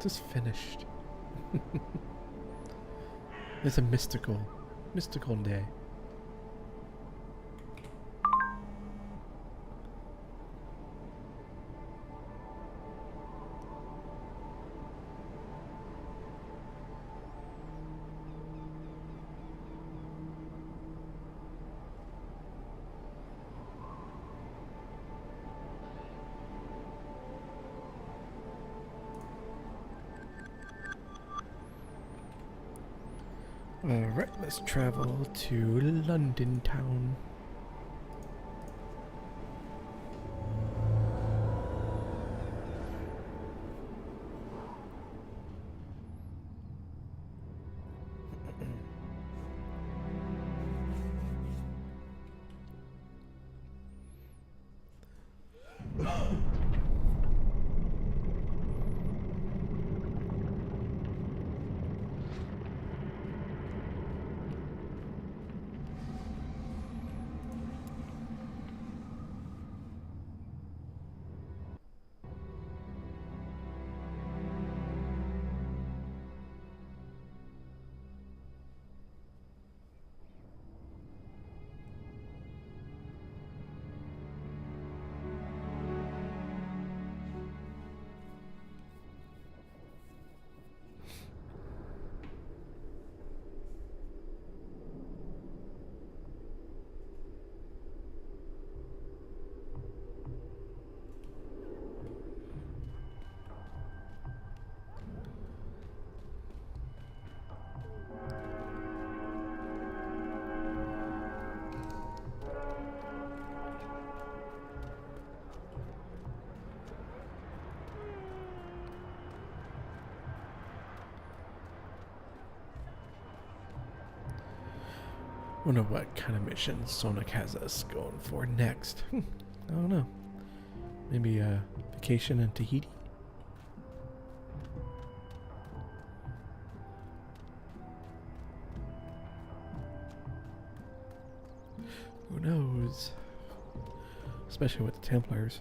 Just finished. It's a mystical day. Alright, let's travel to London town. Wonder what kind of mission Sonic has us going for next. I don't know. Maybe a vacation in Tahiti? Who knows? Especially with the Templars.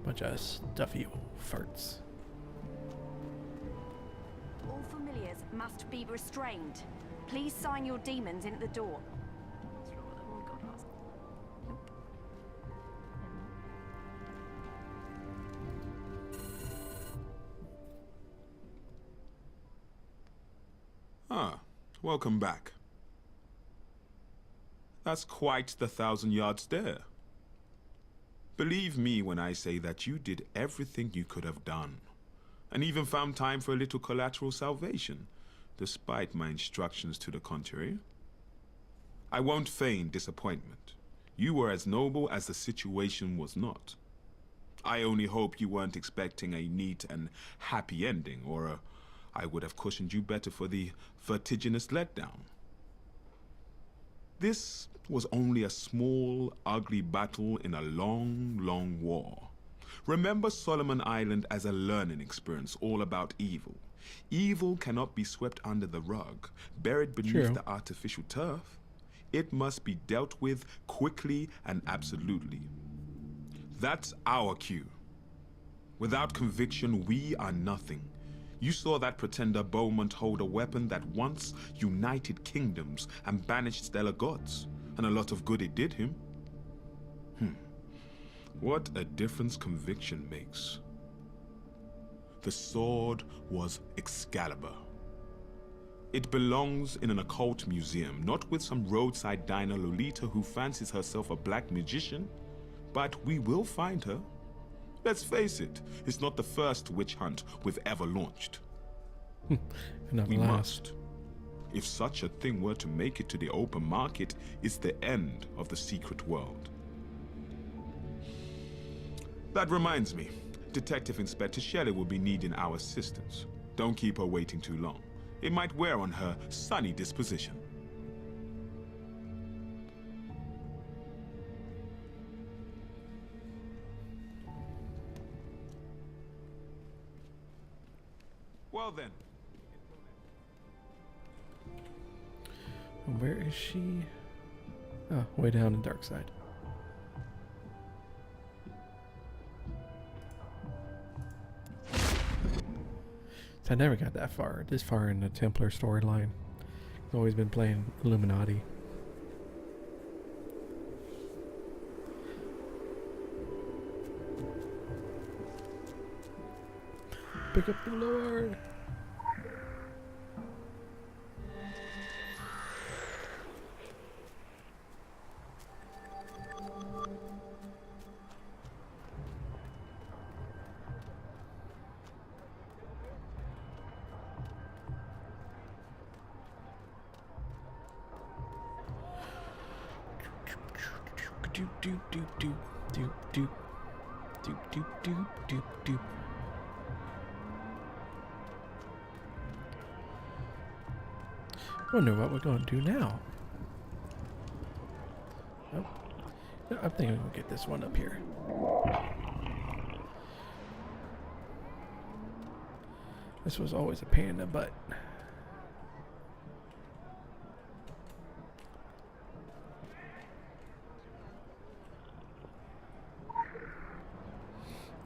Bunch of stuffy old farts. All familiar must be restrained. Please sign your demons in at the door. Ah, welcome back. That's quite the 1,000-yard stare. Believe me when I say that you did everything you could have done, and even found time for a little collateral salvation, despite my instructions to the contrary. I won't feign disappointment. You were as noble as the situation was not. I only hope you weren't expecting a neat and happy ending, or I would have cushioned you better for the vertiginous letdown. This was only a small, ugly battle in a long, long war. Remember Solomon Island as a learning experience all about evil. Evil cannot be swept under the rug, buried beneath the artificial turf. It must be dealt with quickly and absolutely. That's our cue. Without conviction, we are nothing. You saw that pretender Beaumont hold a weapon that once united kingdoms and banished stellar gods, and a lot of good it did him. What a difference conviction makes. The sword was Excalibur. It belongs in an occult museum, not with some roadside diner Lolita who fancies herself a black magician, but we will find her. Let's face it, it's not the first witch hunt we've ever launched. We must. If such a thing were to make it to the open market, it's the end of the secret world. That reminds me, Detective Inspector Shelley will be needing our assistance. Don't keep her waiting too long. It might wear on her sunny disposition. Well then. Where is she? Oh, way down in dark side. So I never got this far in the Templar storyline. I've always been playing Illuminati. Pick up the Lord. Wonder what we're going to do now. Oh, no, I'm thinking we'll get this one up here. This was always a pain in the butt.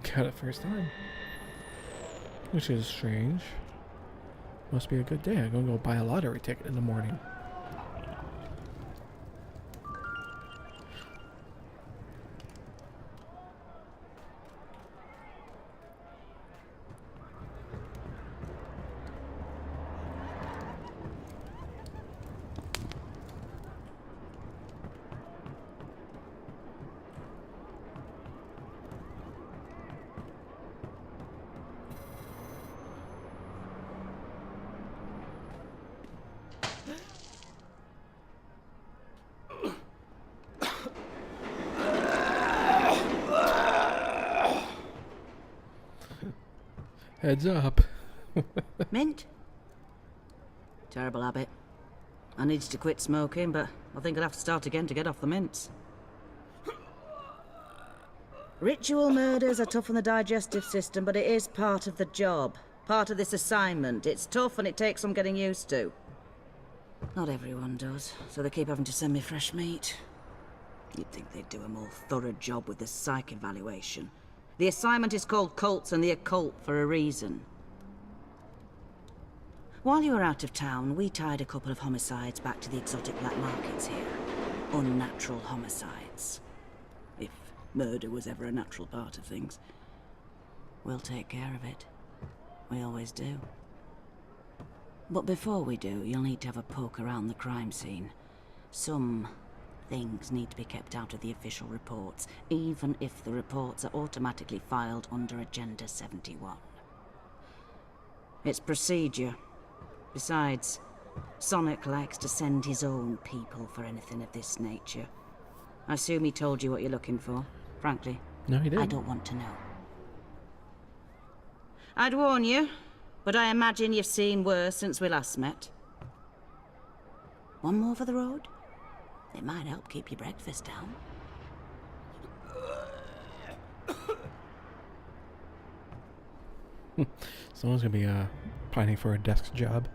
Got it first time. Which is strange. Must be a good day. I'm gonna go buy a lottery ticket in the morning. Heads up. Mint? Terrible habit. I needed to quit smoking, but I think I'd have to start again to get off the mints. Ritual murders are tough on the digestive system, but it is part of the job. Part of this assignment. It's tough and it takes some getting used to. Not everyone does, so they keep having to send me fresh meat. You'd think they'd do a more thorough job with the psych evaluation. The assignment is called Cults and the Occult for a reason. While you were out of town, we tied a couple of homicides back to the exotic black markets here. Unnatural homicides. If murder was ever a natural part of things. We'll take care of it. We always do. But before we do, you'll need to have a poke around the crime scene. Some things need to be kept out of the official reports, even if the reports are automatically filed under Agenda 71. It's procedure. Besides, Sonic likes to send his own people for anything of this nature. I assume he told you what you're looking for. Frankly, No, he didn't. I don't want to know. I'd warn you, but I imagine you've seen worse since we last met. One more for the road? It might help keep your breakfast down. Someone's gonna be pining for a desk job.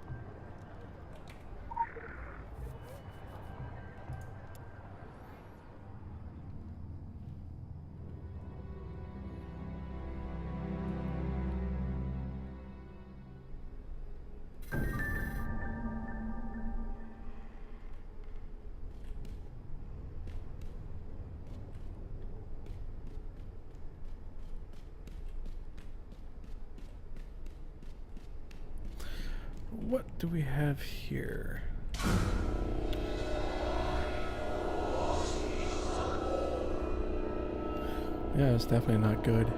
What do we have here? Yeah, it's definitely not good.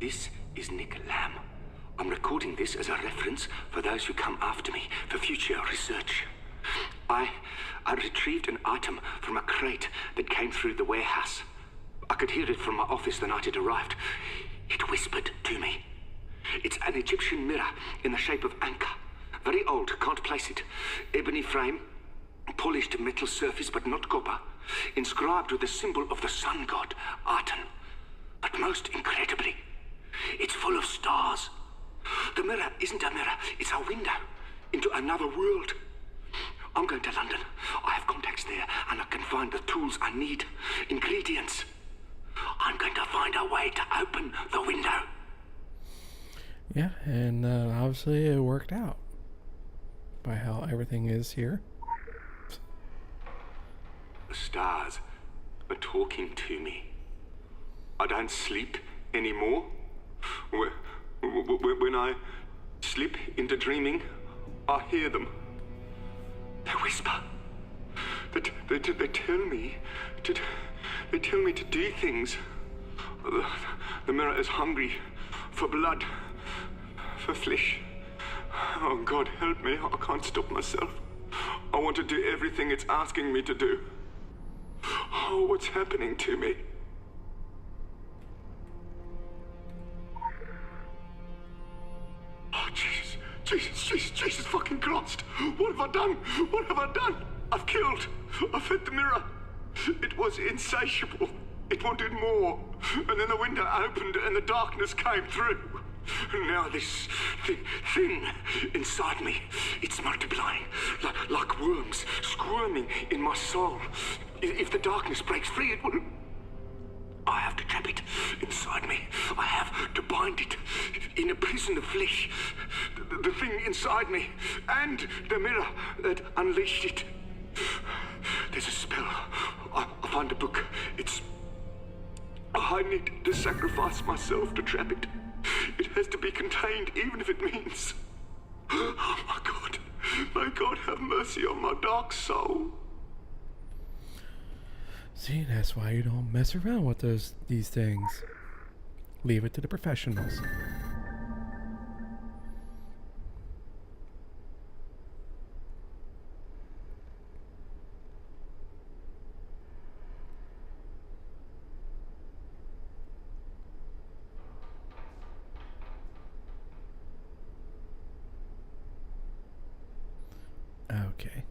This is Nick Lamb. I'm recording this as a reference for those who come after me for future research. I retrieved an item from a crate that came through the warehouse. I could hear it from my office the night it arrived. It whispered to me. It's an Egyptian mirror in the shape of anchor. Very old, can't place it. Ebony frame, polished metal surface but not copper, inscribed with the symbol of the sun god, Aten. But most incredibly, it's full of stars. The mirror isn't a mirror, it's a window into another world. I'm going to London. I have contacts there, and I can find the tools I need, ingredients. I'm going to find a way to open the window. Yeah, and obviously it worked out by how everything is here. The stars are talking to me. I don't sleep anymore. When I slip into dreaming, I hear them. They whisper. They tell me to do things. The mirror is hungry for blood, for flesh. Oh, God, help me. I can't stop myself. I want to do everything it's asking me to do. Oh, what's happening to me? Oh, Jesus fucking Christ. What have I done? What have I done? I've killed. I've hit the mirror. It was insatiable. It wanted more. And then the window opened and the darkness came through. And now this thing inside me, it's multiplying. Like worms squirming in my soul. If the darkness breaks free, it will... I have to trap it inside me. I have to bind it in a prison of flesh. The thing inside me and the mirror that unleashed it. There's a spell. I'll find a book. I need to sacrifice myself to trap it. It has to be contained, even if it means... Oh, my God. May God have mercy on my dark soul. See, that's why you don't mess around with these things. Leave it to the professionals. Okay.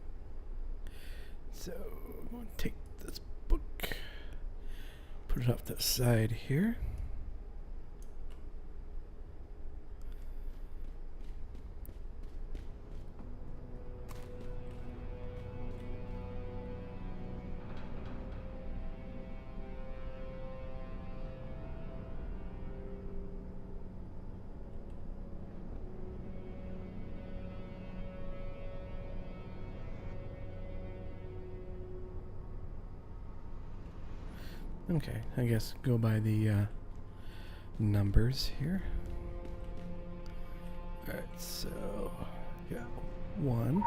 So I'm going to take this book, put it off to the side here. Okay, I guess go by the numbers here. Alright, so yeah, 1,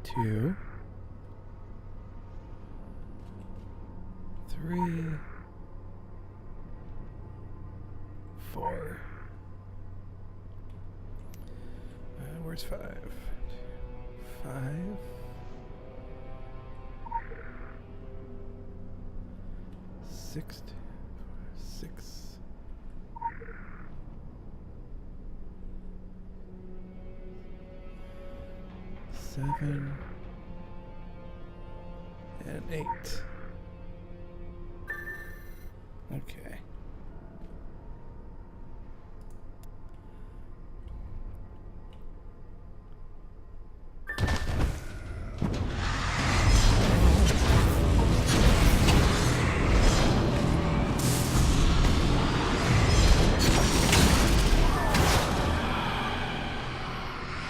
2, 3, 4. Where's 5? 5. 6, 6, 7, and 8. Okay.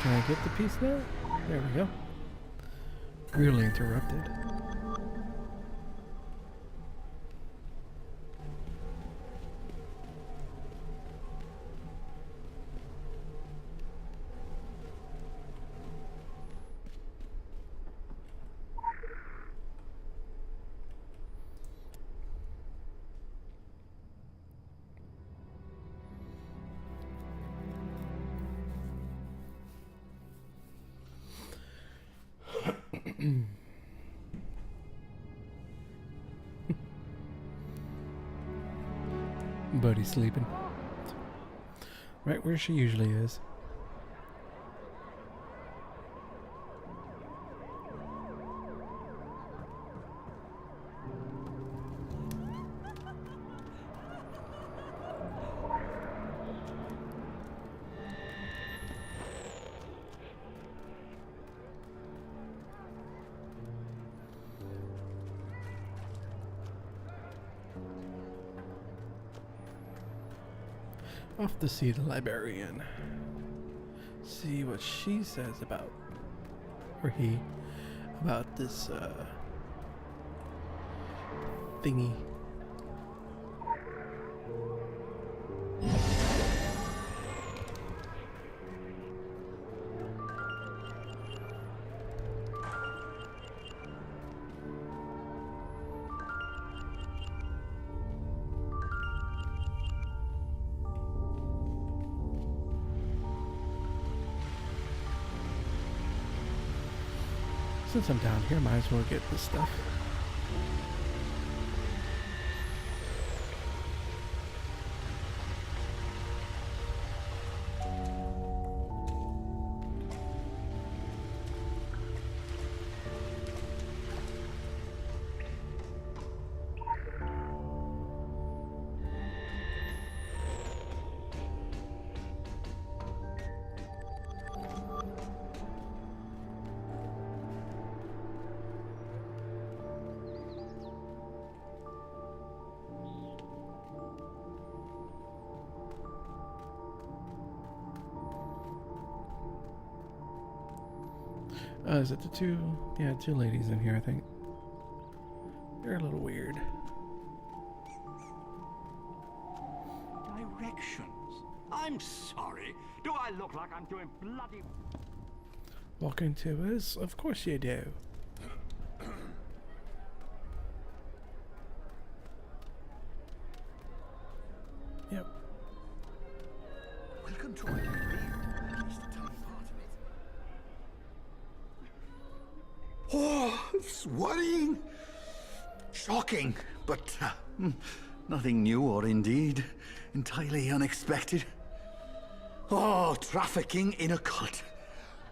Can I get the piece now? There we go. Really interrupted. Buddy's sleeping. Right where she usually is. Off to see the librarian. See what she says about, or he, about this thingy. Since I'm down here, might as well get this stuff. Is it the two? Yeah, two ladies in here, I think. They're a little weird. Directions? I'm sorry. Do I look like I'm doing bloody... Walk into us? Of course you do. Yep. Welcome to our new leave. At least a tiny part of it. Oh, it's worrying. Shocking, but nothing new or indeed entirely unexpected. Oh, trafficking in a cult.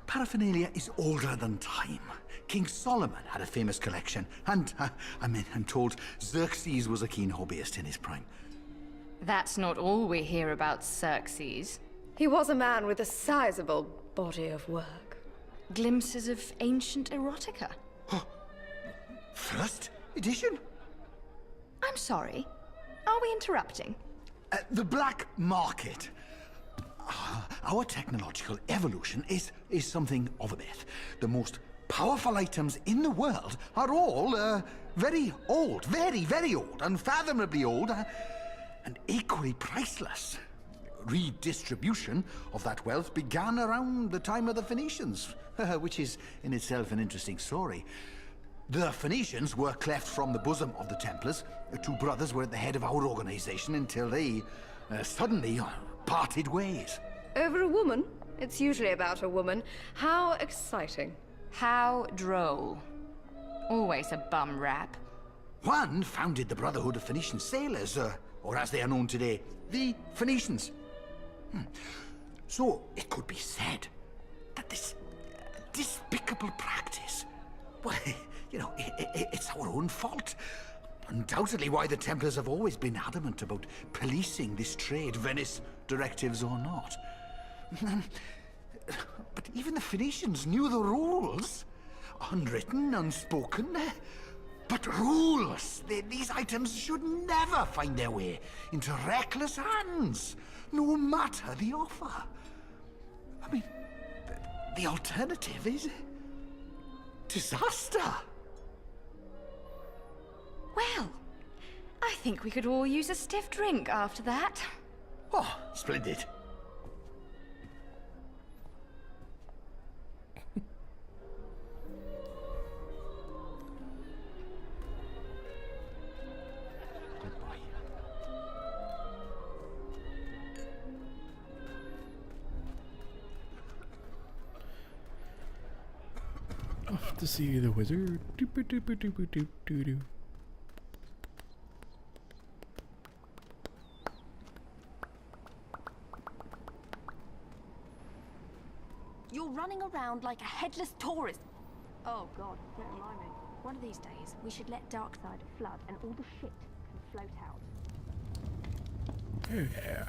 Paraphernalia is older than time. King Solomon had a famous collection, and I'm told Xerxes was a keen hobbyist in his prime. That's not all we hear about Xerxes. He was a man with a sizable body of work. Glimpses of ancient erotica. First edition? I'm sorry. Are we interrupting? The black market. Our technological evolution is something of a myth. The most powerful items in the world are all very old, very, very old, unfathomably old, and equally priceless. Redistribution of that wealth began around the time of the Phoenicians, which is in itself an interesting story. The Phoenicians were cleft from the bosom of the Templars. The two brothers were at the head of our organization until they suddenly parted ways. Over a woman? It's usually about a woman. How exciting. How droll. Always a bum rap. One founded the Brotherhood of Phoenician Sailors, or as they are known today, the Phoenicians. So it could be said that this despicable practice, well, you know, it's our own fault. Undoubtedly why the Templars have always been adamant about policing this trade, Venice directives or not. But even the Phoenicians knew the rules. Unwritten, unspoken, but rules. These items should never find their way into reckless hands, no matter the offer. I mean, the alternative is disaster. Well, I think we could all use a stiff drink after that. Oh, splendid. Off to see the wizard. Doop-a-doop-a-doop-a-doop-doo-doo. You're running around like a headless tourist. Oh God, don't remind me. One of these days, we should let Darkseid flood and all the shit can float out. Yeah.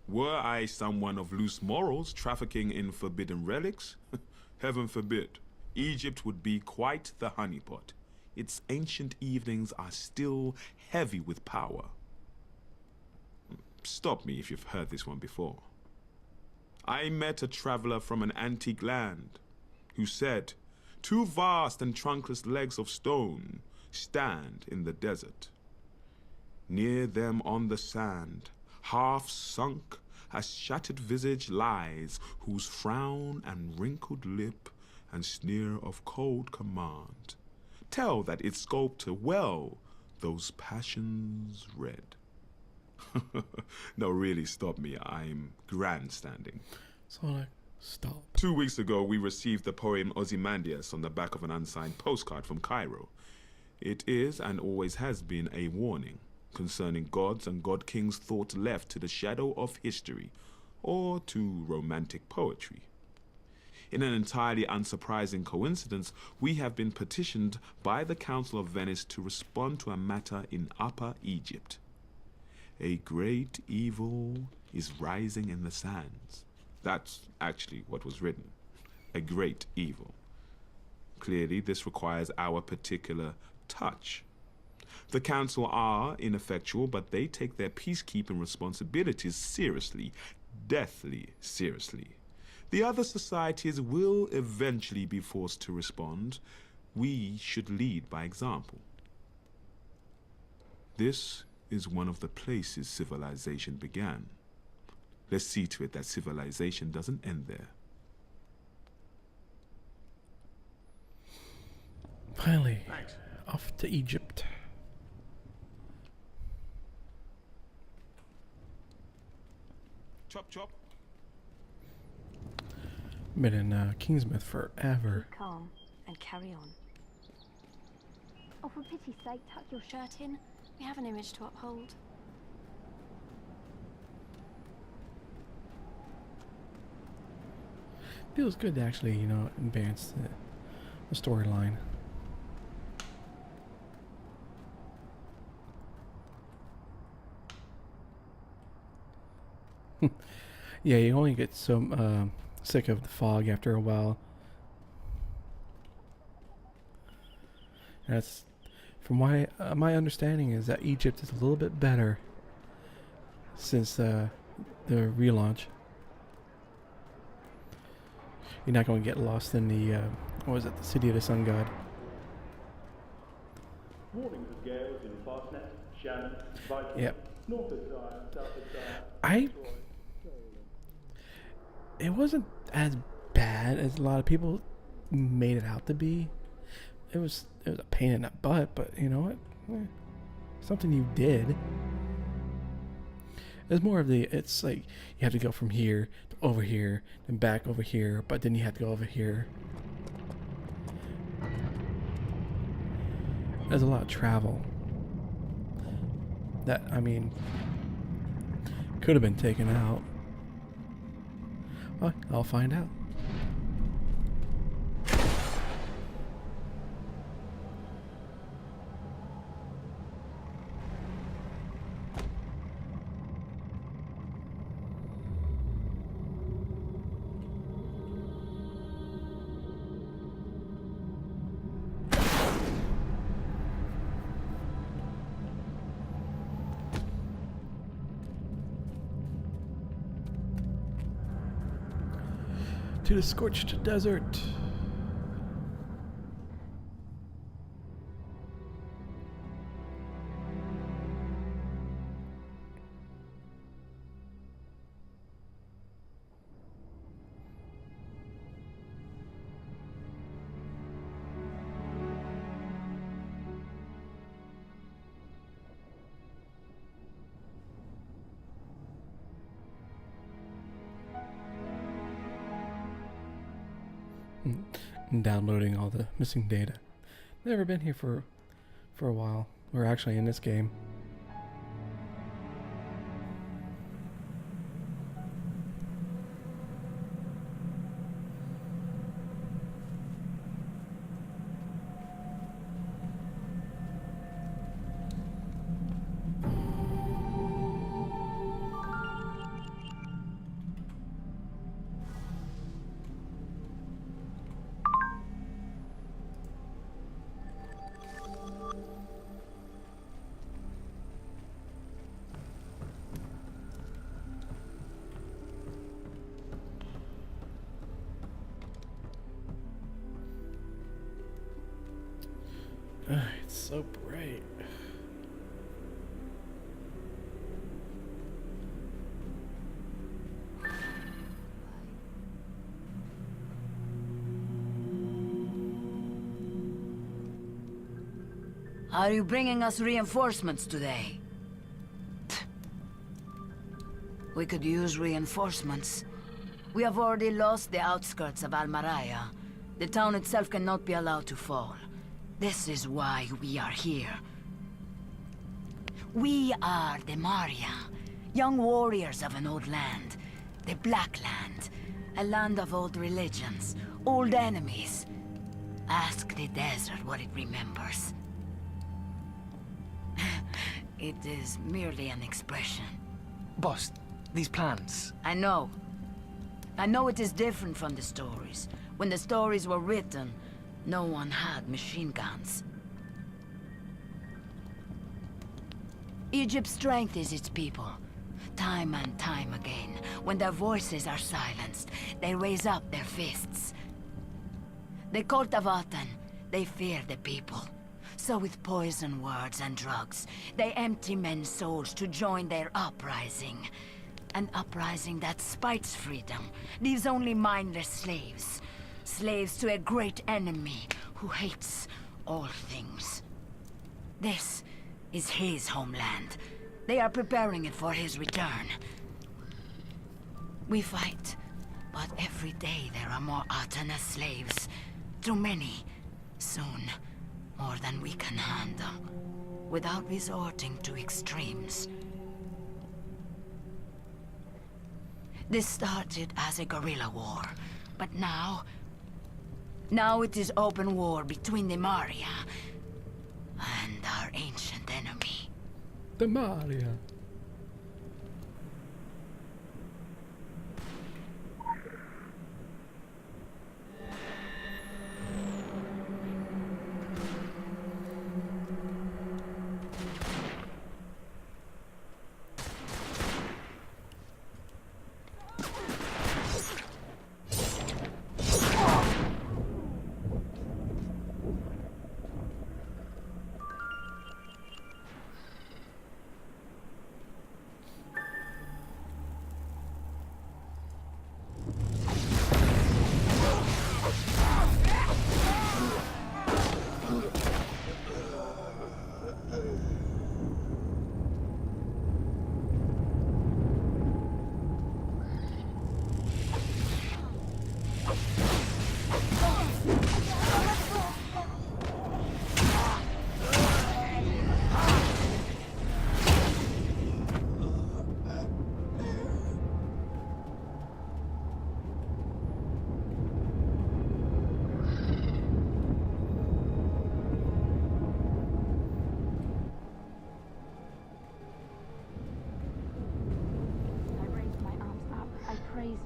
Were I someone of loose morals trafficking in forbidden relics? Heaven forbid. Egypt would be quite the honeypot. Its ancient evenings are still heavy with power. Stop me if you've heard this one before. I met a traveler from an antique land who said, "Two vast and trunkless legs of stone stand in the desert. Near them on the sand, half sunk, a shattered visage lies, whose frown and wrinkled lip and sneer of cold command tell that its sculptor well those passions read." No, really, stop me. I'm grandstanding. Sonic, stop. 2 weeks ago, we received the poem Ozymandias on the back of an unsigned postcard from Cairo. It is, and always has been, a warning concerning gods and god-kings thought left to the shadow of history or to romantic poetry. In an entirely unsurprising coincidence, we have been petitioned by the Council of Venice to respond to a matter in Upper Egypt. A great evil is rising in the sands. That's actually what was written. A great evil. Clearly, this requires our particular touch. The Council are ineffectual, but they take their peacekeeping responsibilities seriously, deathly seriously. The other societies will eventually be forced to respond. We should lead by example. This is one of the places civilization began. Let's see to it that civilization doesn't end there. Finally, off to Egypt. Chop chop. Been in Kingsmouth forever. Keep calm and carry on. Oh, for pity's sake, tuck your shirt in. We have an image to uphold. feels good to actually, you know, advance the storyline. Yeah, you only get so sick of the fog after a while. That's from my understanding is that Egypt is a little bit better since the relaunch. You're not going to get lost in the what was it, the city of the sun god. Warnings of gales in Fastnet, Shannon, Viking, Yep. north of Zion, south of Zion. It wasn't as bad as a lot of people made it out to be. It was a pain in the butt, but you know what? Something you did. It's more of it's like you have to go from here to over here and back over here, but then you have to go over here. There's a lot of travel that, I mean, could have been taken out. Well, I'll find out. To the scorched desert. And downloading all the missing data. Never been here for a while. We're actually in this game. It's so bright. Are you bringing us reinforcements today? We could use reinforcements. We have already lost the outskirts of Almaraya. The town itself cannot be allowed to fall. This is why we are here. We are the Maria, young warriors of an old land. The Black Land. A land of old religions, old enemies. Ask the desert what it remembers. It is merely an expression. Boss, these plans... I know. I know it is different from the stories. When the stories were written, no one had machine guns. Egypt's strength is its people. Time and time again, when their voices are silenced, they raise up their fists. The cult of Aten, they fear the people. So with poison words and drugs, they empty men's souls to join their uprising. An uprising that spites freedom, leaves only mindless slaves. Slaves to a great enemy who hates all things. This is his homeland. They are preparing it for his return. We fight, but every day there are more Aten as slaves. Too many. Soon, more than we can handle, without resorting to extremes. This started as a guerrilla war. But now it is open war between the Maria and our ancient enemy. The Maria.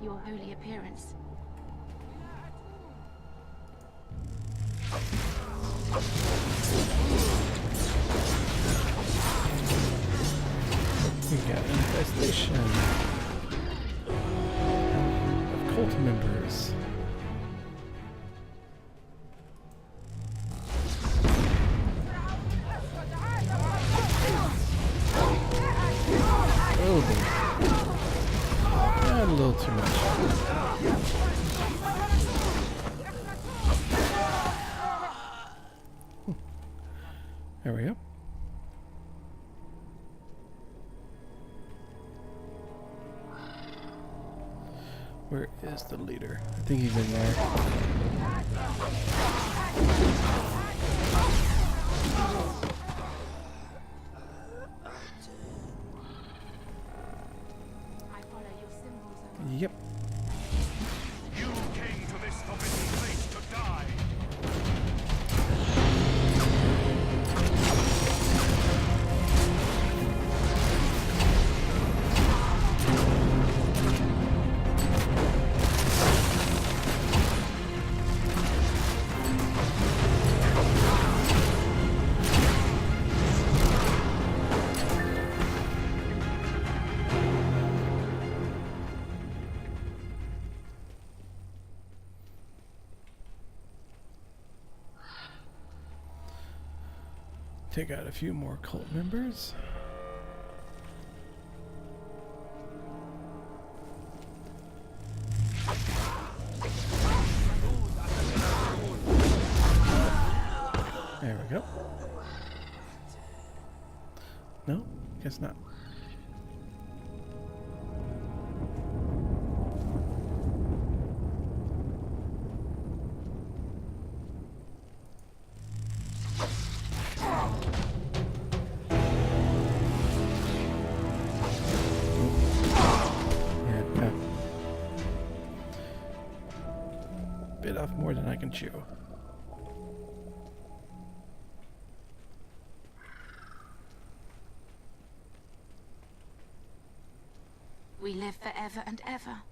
Your holy appearance. We got an infestation of cult members. A little too much. There we go. Where is the leader? I think he's in there. Yep. You came to this forbidden place to die. Take out a few more cult members. There we go. No, guess not. Bit off more than I can chew. We live forever and ever.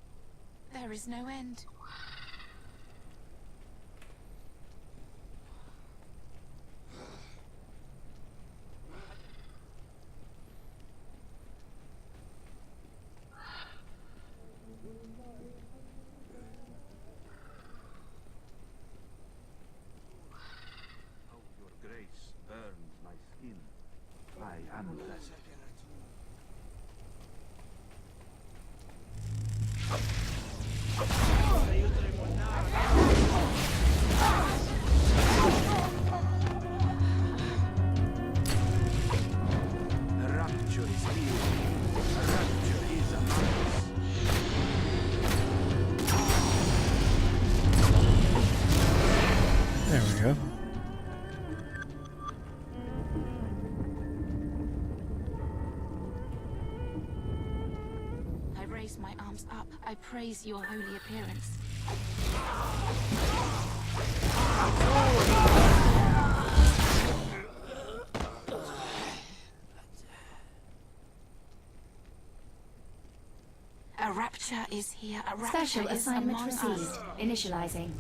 There is no end. Burns my skin. I am blessed. The rapture is here. The rapture is among us. There we go. raise my arms up. I praise your holy appearance. A rapture is here. A rapture Special is assignment among received. us. Initializing.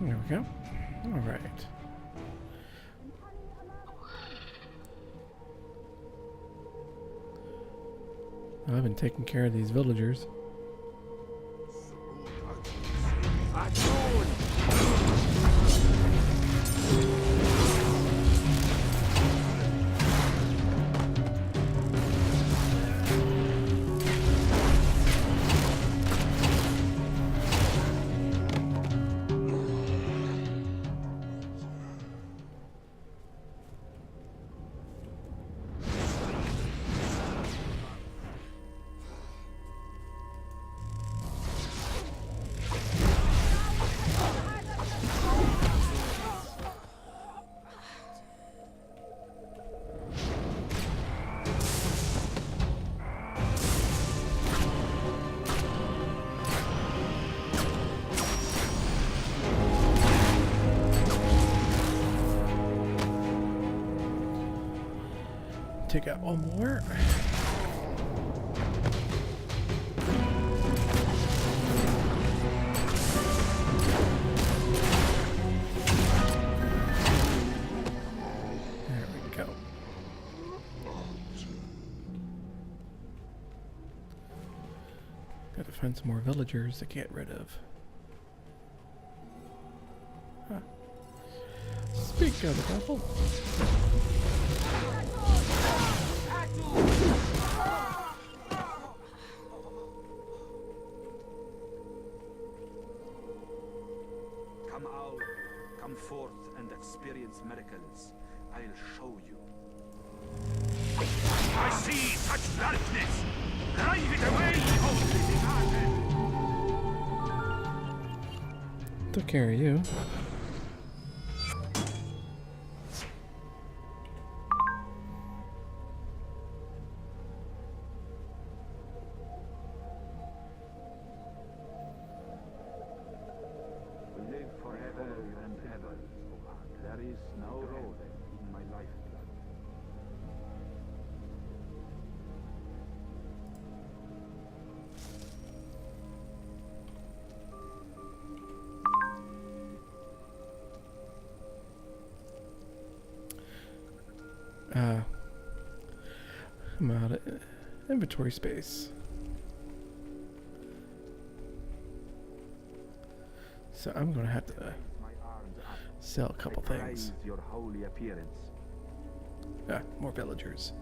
There we go. All right. I've been taking care of these villagers. Take out one more. There we go. Gotta find some more villagers to get rid of. Huh. Speak of the devil. Come out, come forth and experience miracles. I'll show you. I see such darkness! Drive it away, holy departed! Took care of you. Live forever and ever. There is no road in my lifeblood. I'm out of inventory space. So I'm gonna have to sell a couple things. Your holy appearance. More villagers.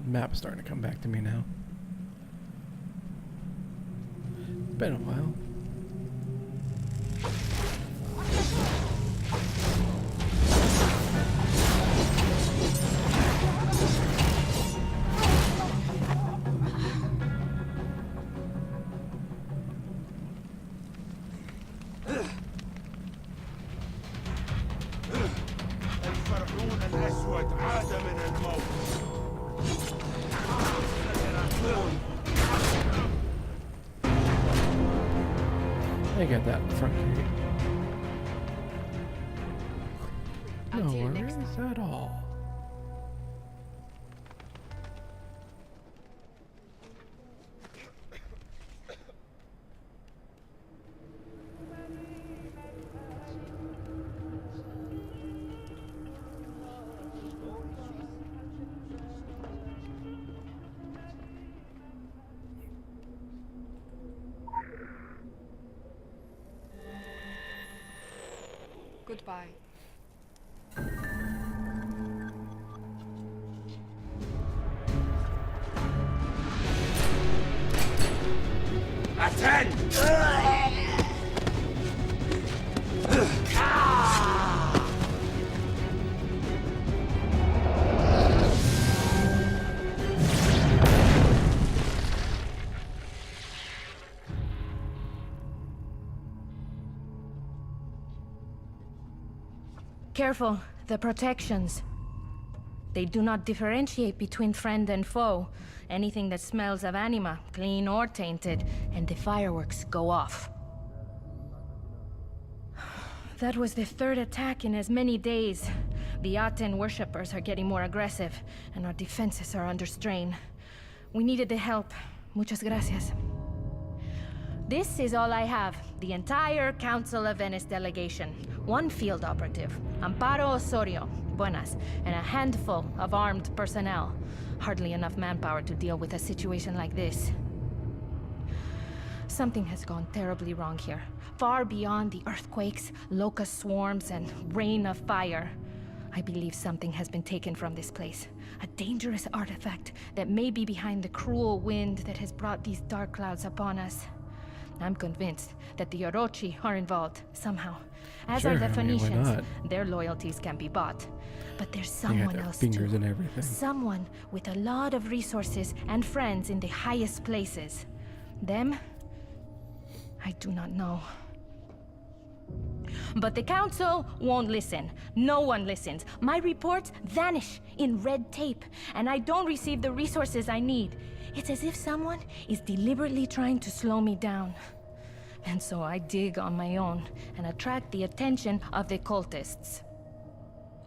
Map's starting to come back to me now. It's been a while. I got that front gate. No worries at all. Goodbye. Attend! Careful, the protections. They do not differentiate between friend and foe. Anything that smells of anima, clean or tainted, and the fireworks go off. That was the third attack in as many days. The Aten worshippers are getting more aggressive, and our defenses are under strain. We needed the help. Muchas gracias. This is all I have. The entire Council of Venice delegation. One field operative, Amparo Osorio, buenas, and a handful of armed personnel. Hardly enough manpower to deal with a situation like this. Something has gone terribly wrong here. Far beyond the earthquakes, locust swarms, and rain of fire. I believe something has been taken from this place. A dangerous artifact that may be behind the cruel wind that has brought these dark clouds upon us. I'm convinced that the Orochi are involved, somehow. As are the Phoenicians. Why not? Their loyalties can be bought. But there's They got someone their else fingers too. in everything. Someone with a lot of resources and friends in the highest places. Them? I do not know. But the Council won't listen. No one listens. My reports vanish in red tape, and I don't receive the resources I need. It's as if someone is deliberately trying to slow me down. And so I dig on my own and attract the attention of the cultists.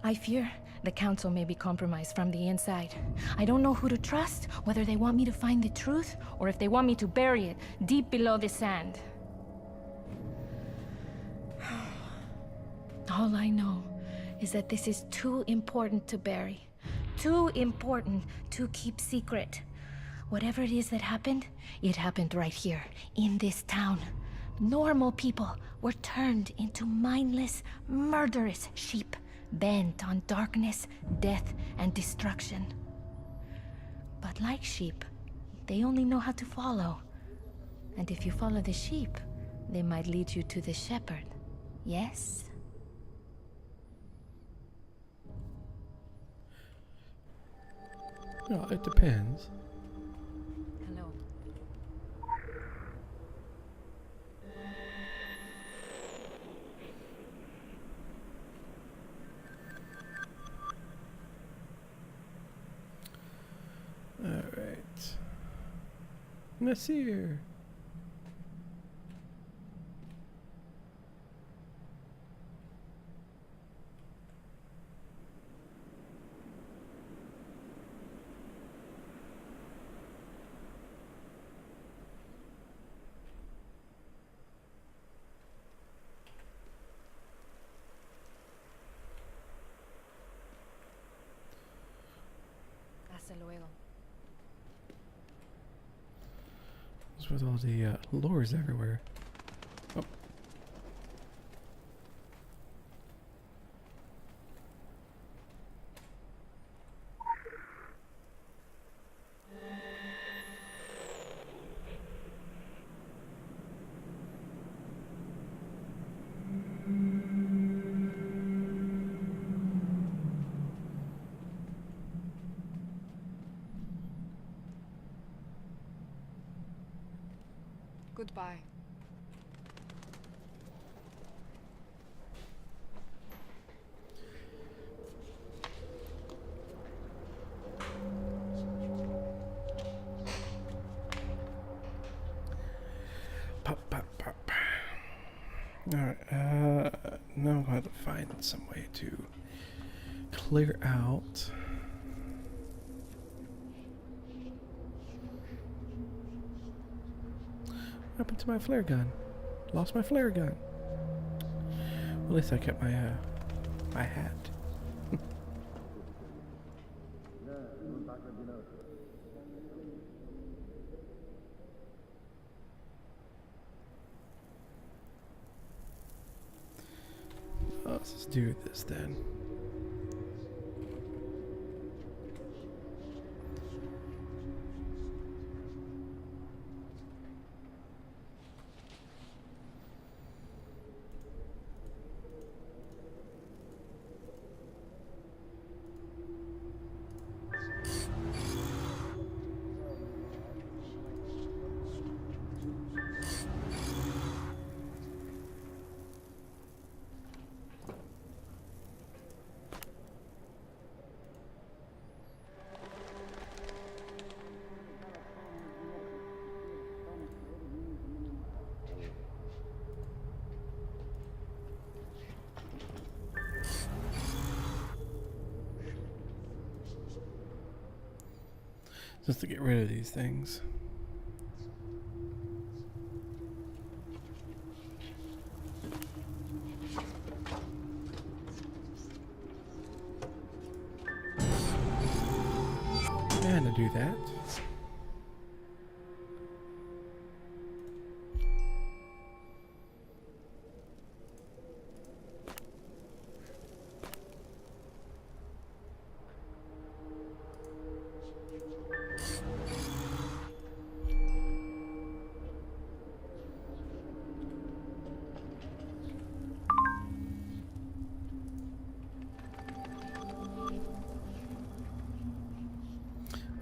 I fear the Council may be compromised from the inside. I don't know who to trust, whether they want me to find the truth, or if they want me to bury it deep below the sand. All I know is that this is too important to bury. Too important to keep secret. Whatever it is that happened, it happened right here, in this town. Normal people were turned into mindless, murderous sheep, bent on darkness, death, and destruction. But like sheep, they only know how to follow. And if you follow the sheep, they might lead you to the shepherd. Yes? Well, it depends. Hello. All right. Nasir. Hasta luego. What's with all the lures everywhere? Oh. Goodbye. Pop, pop, pop. Alright, now I'm going to have to find some way to clear out. What happened to my flare gun? Lost my flare gun. Well, at least I kept my my hat. Let's do this then. Just to get rid of these things. And to do that,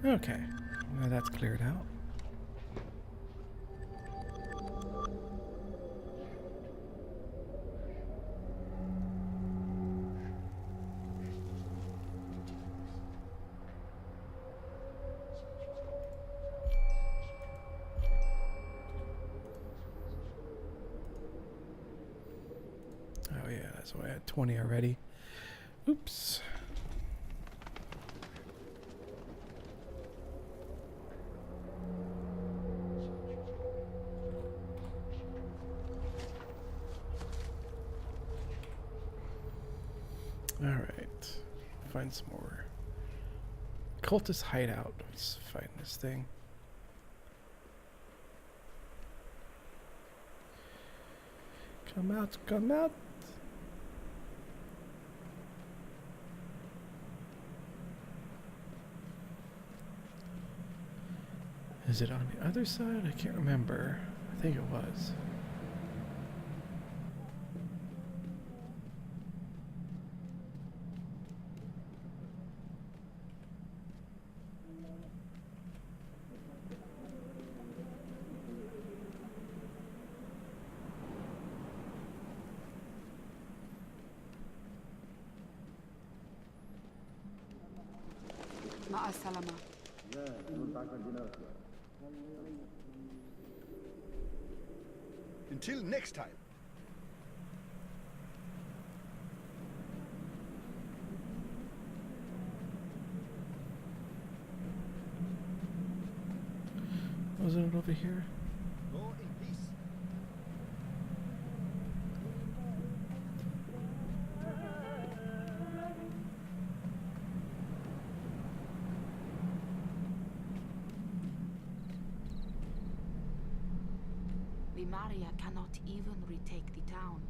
okay, now that's cleared out. Oh yeah, that's why I had 20 already. Oops. Alright, find some more. Cultist hideout. Let's find this thing. Come out, come out. Is it on the other side? I can't remember. I think it was. مع السلامة. Until next time. Wasn't it over here? Go in peace. The Maria cannot even retake the town.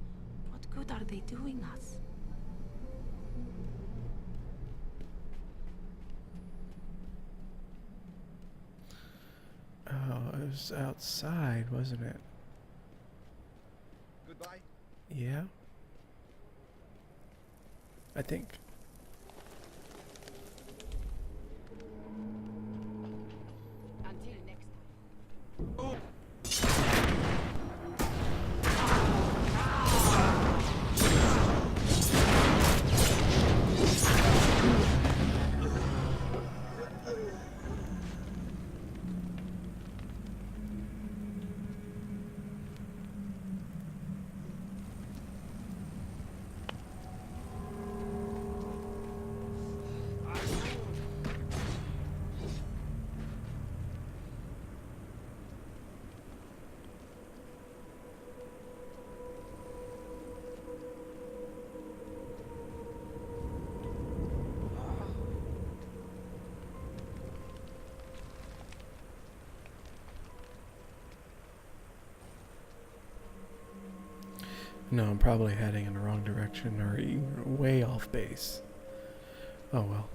What good are they doing us? Oh, it was outside, wasn't it? Goodbye. Yeah. I think. Until next time. Oh. No, I'm probably heading in the wrong direction or even way off base. Oh well.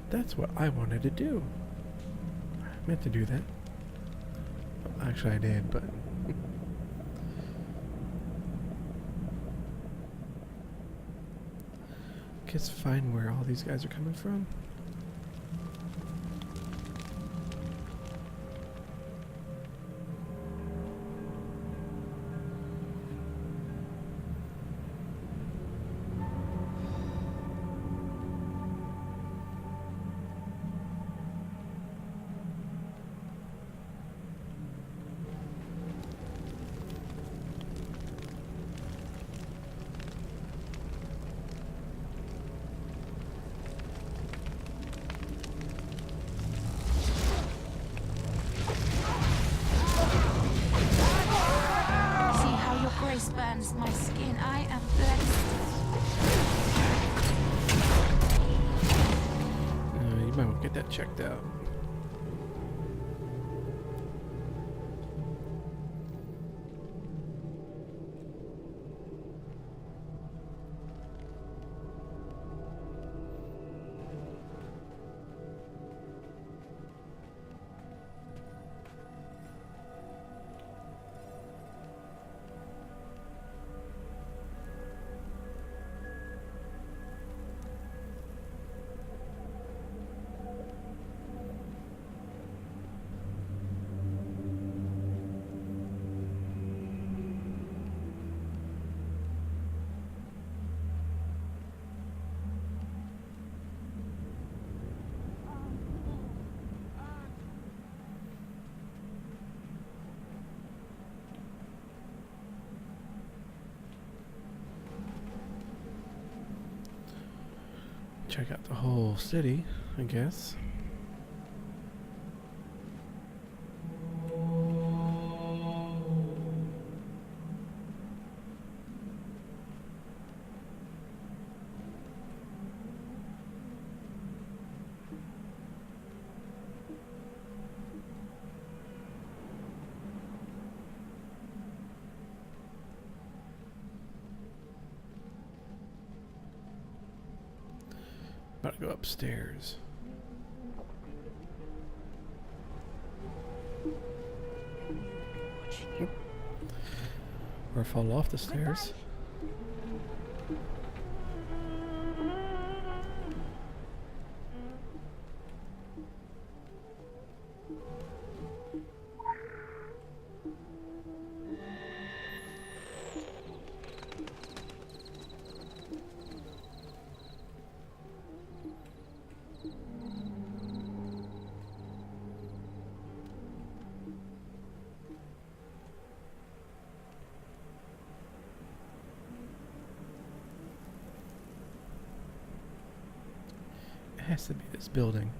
That's what I wanted to do. I meant to do that. Well, actually, I did, but... Guess find where all these guys are coming from. Burns my skin. I am blessed. You might want to get that checked out. Check out the whole city, I guess. About to go upstairs. Or fall off the stairs. It has to be this building.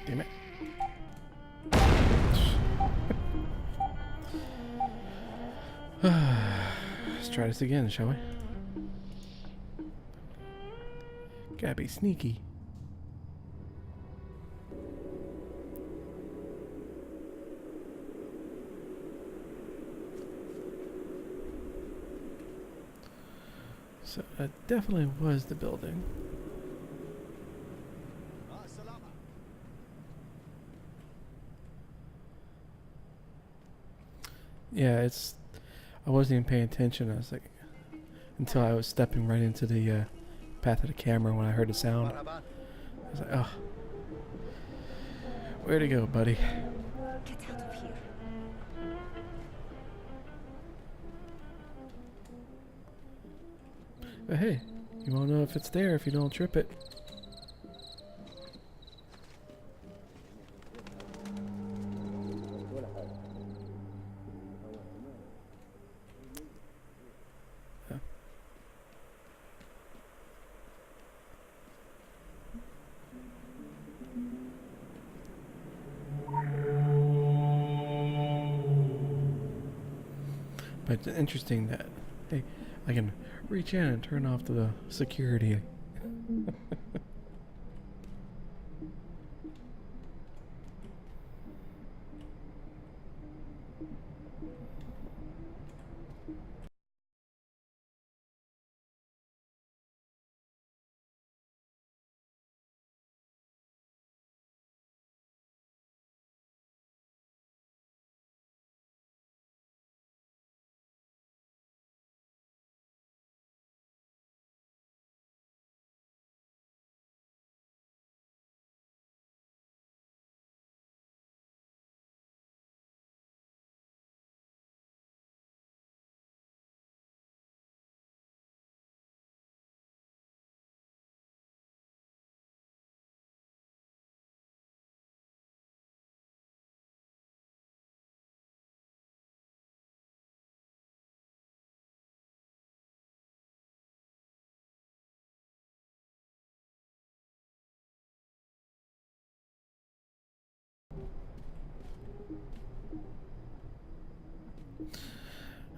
Damn it. Let's try this again, shall we? Gotta be sneaky. So that definitely was the building. Yeah, it's. I wasn't even paying attention. I was like, until I was stepping right into the path of the camera when I heard the sound. I was like, oh, where to go, buddy? Get out of here. But hey, you won't know if it's there if you don't trip it. But it's interesting that, hey, I can reach in and turn off the security.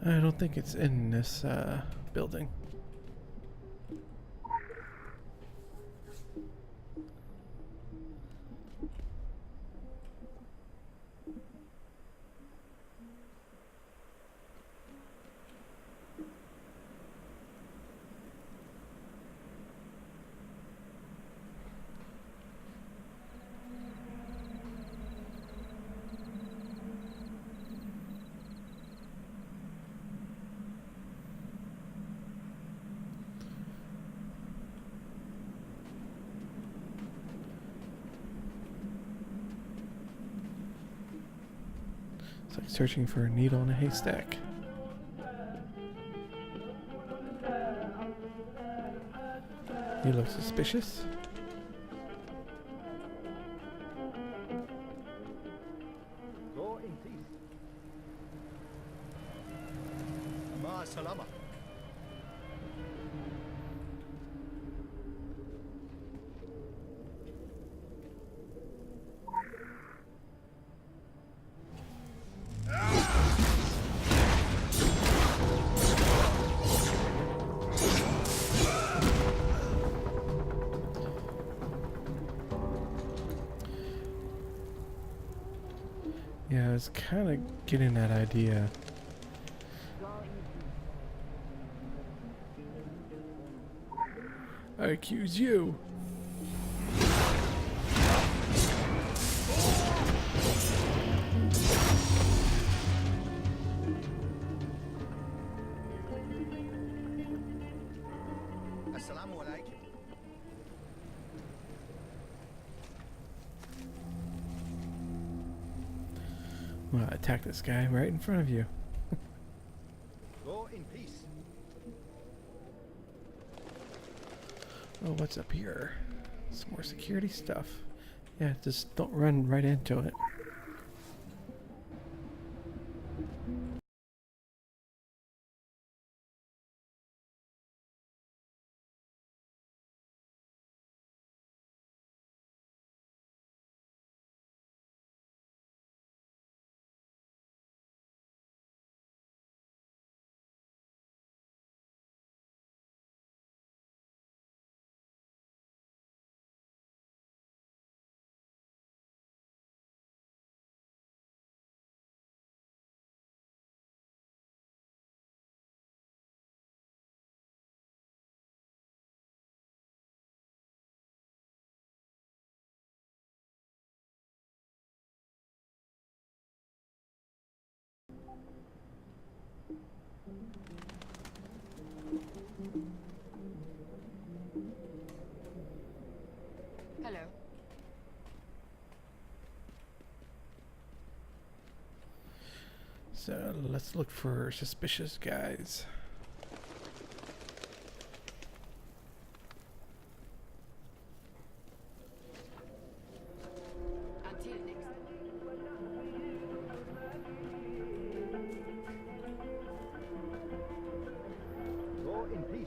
I don't think it's in this building. It's like searching for a needle in a haystack. You look suspicious. Go in peace. Ma salama. Yeah, I was kind of getting that idea. I accuse you. Assalamu alaikum. Well, attack this guy right in front of you. Go in peace. Oh, what's up here? Some more security stuff. Yeah, just don't run right into it. Hello. So let's look for suspicious guys. Until next time. Go in peace.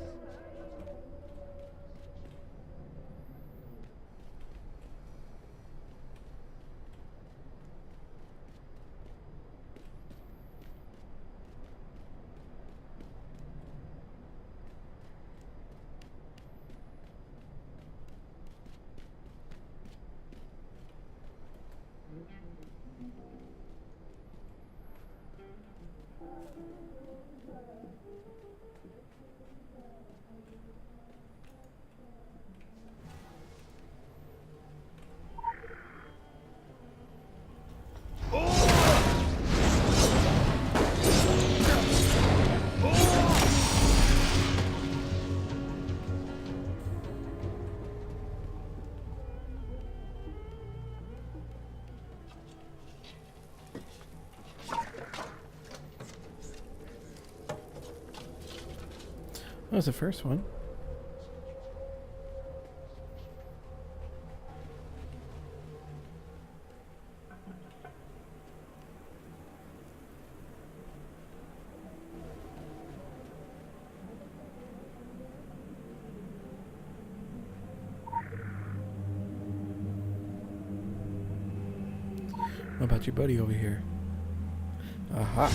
That was the first one. What about your buddy over here? Aha.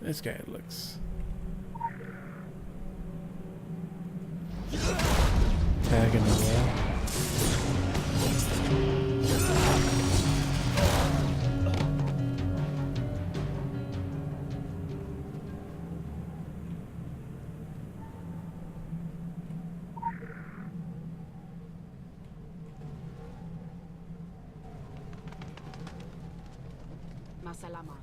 This guy looks tagging the wall. Masalama.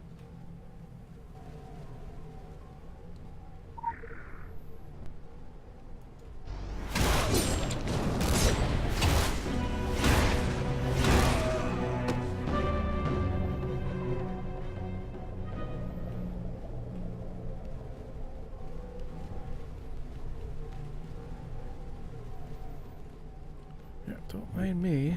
Yeah, don't mind me.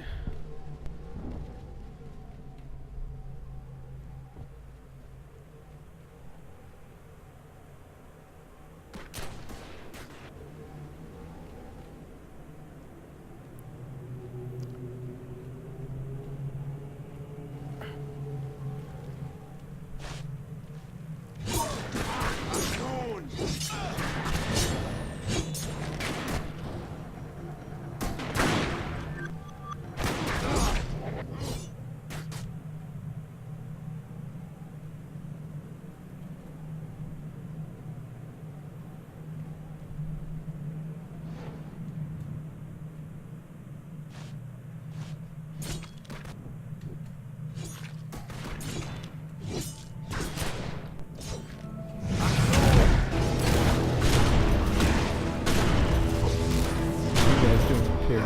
here.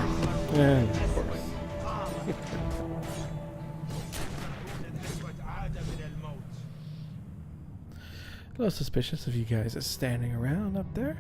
And of course. A little suspicious of you guys is standing around up there.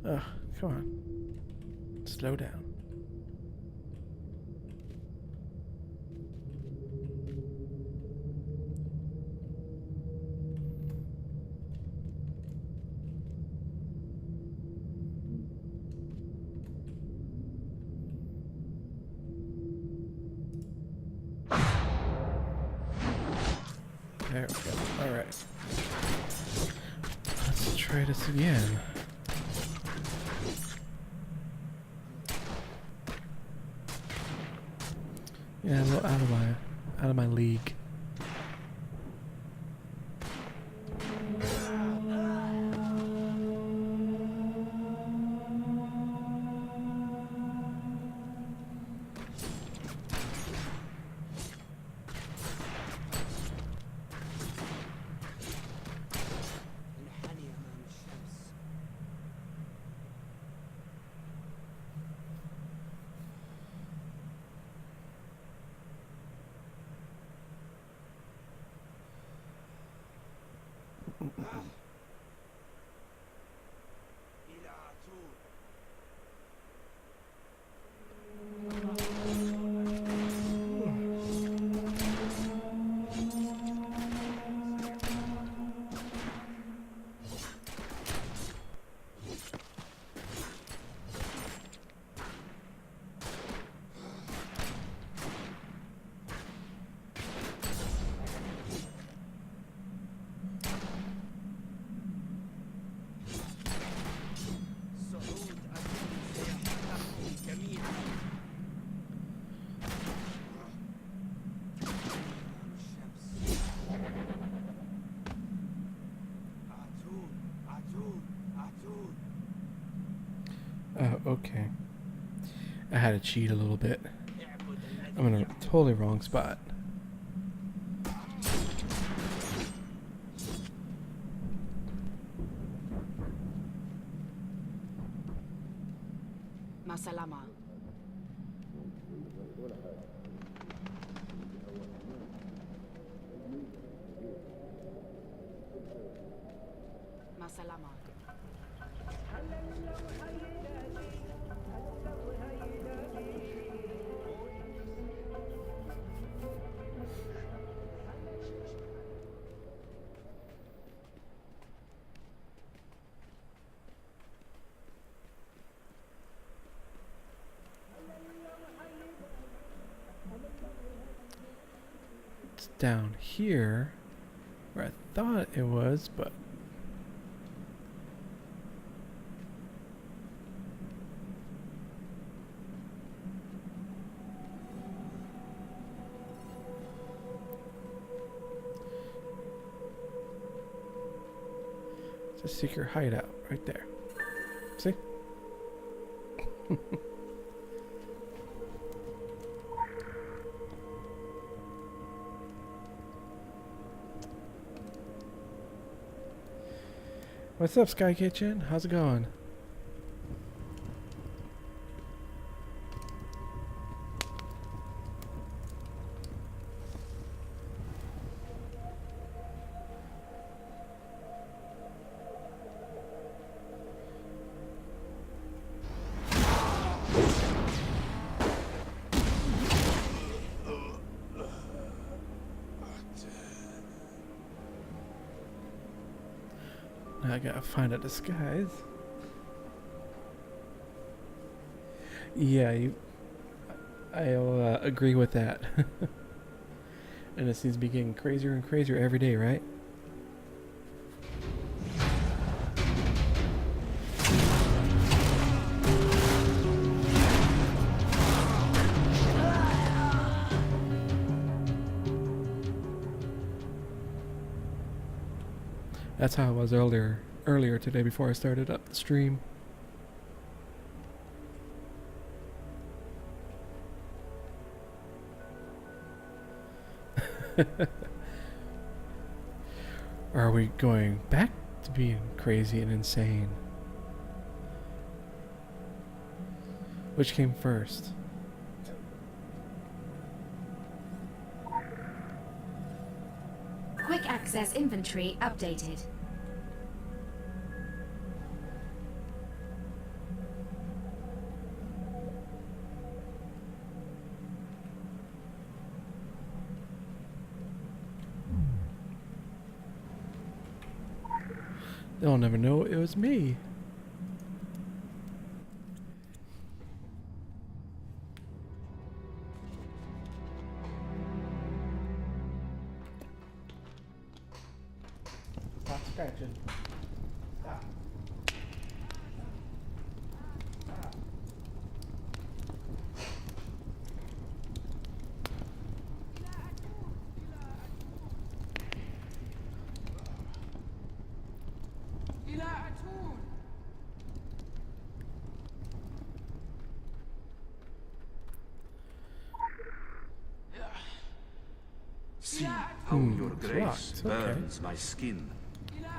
Ugh, come on. Slow down. There we go. Alright. Let's try this again. Yeah, a little out of my league. Okay. I had to cheat a little bit. I'm in a totally wrong spot. Masalama. Masalama. It's down here where I thought it was, but it's a secret hideout right there. See? What's up, Sky Kitchen? How's it going? Now I gotta find a disguise. Yeah, I'll agree with that. And it seems to be getting crazier and crazier every day, right? That's how I was earlier today before I started up the stream. Are we going back to being crazy and insane? Which came first? Quick access inventory updated. They'll never know it was me. Stop scratching. Stop. See how your grace burns my skin.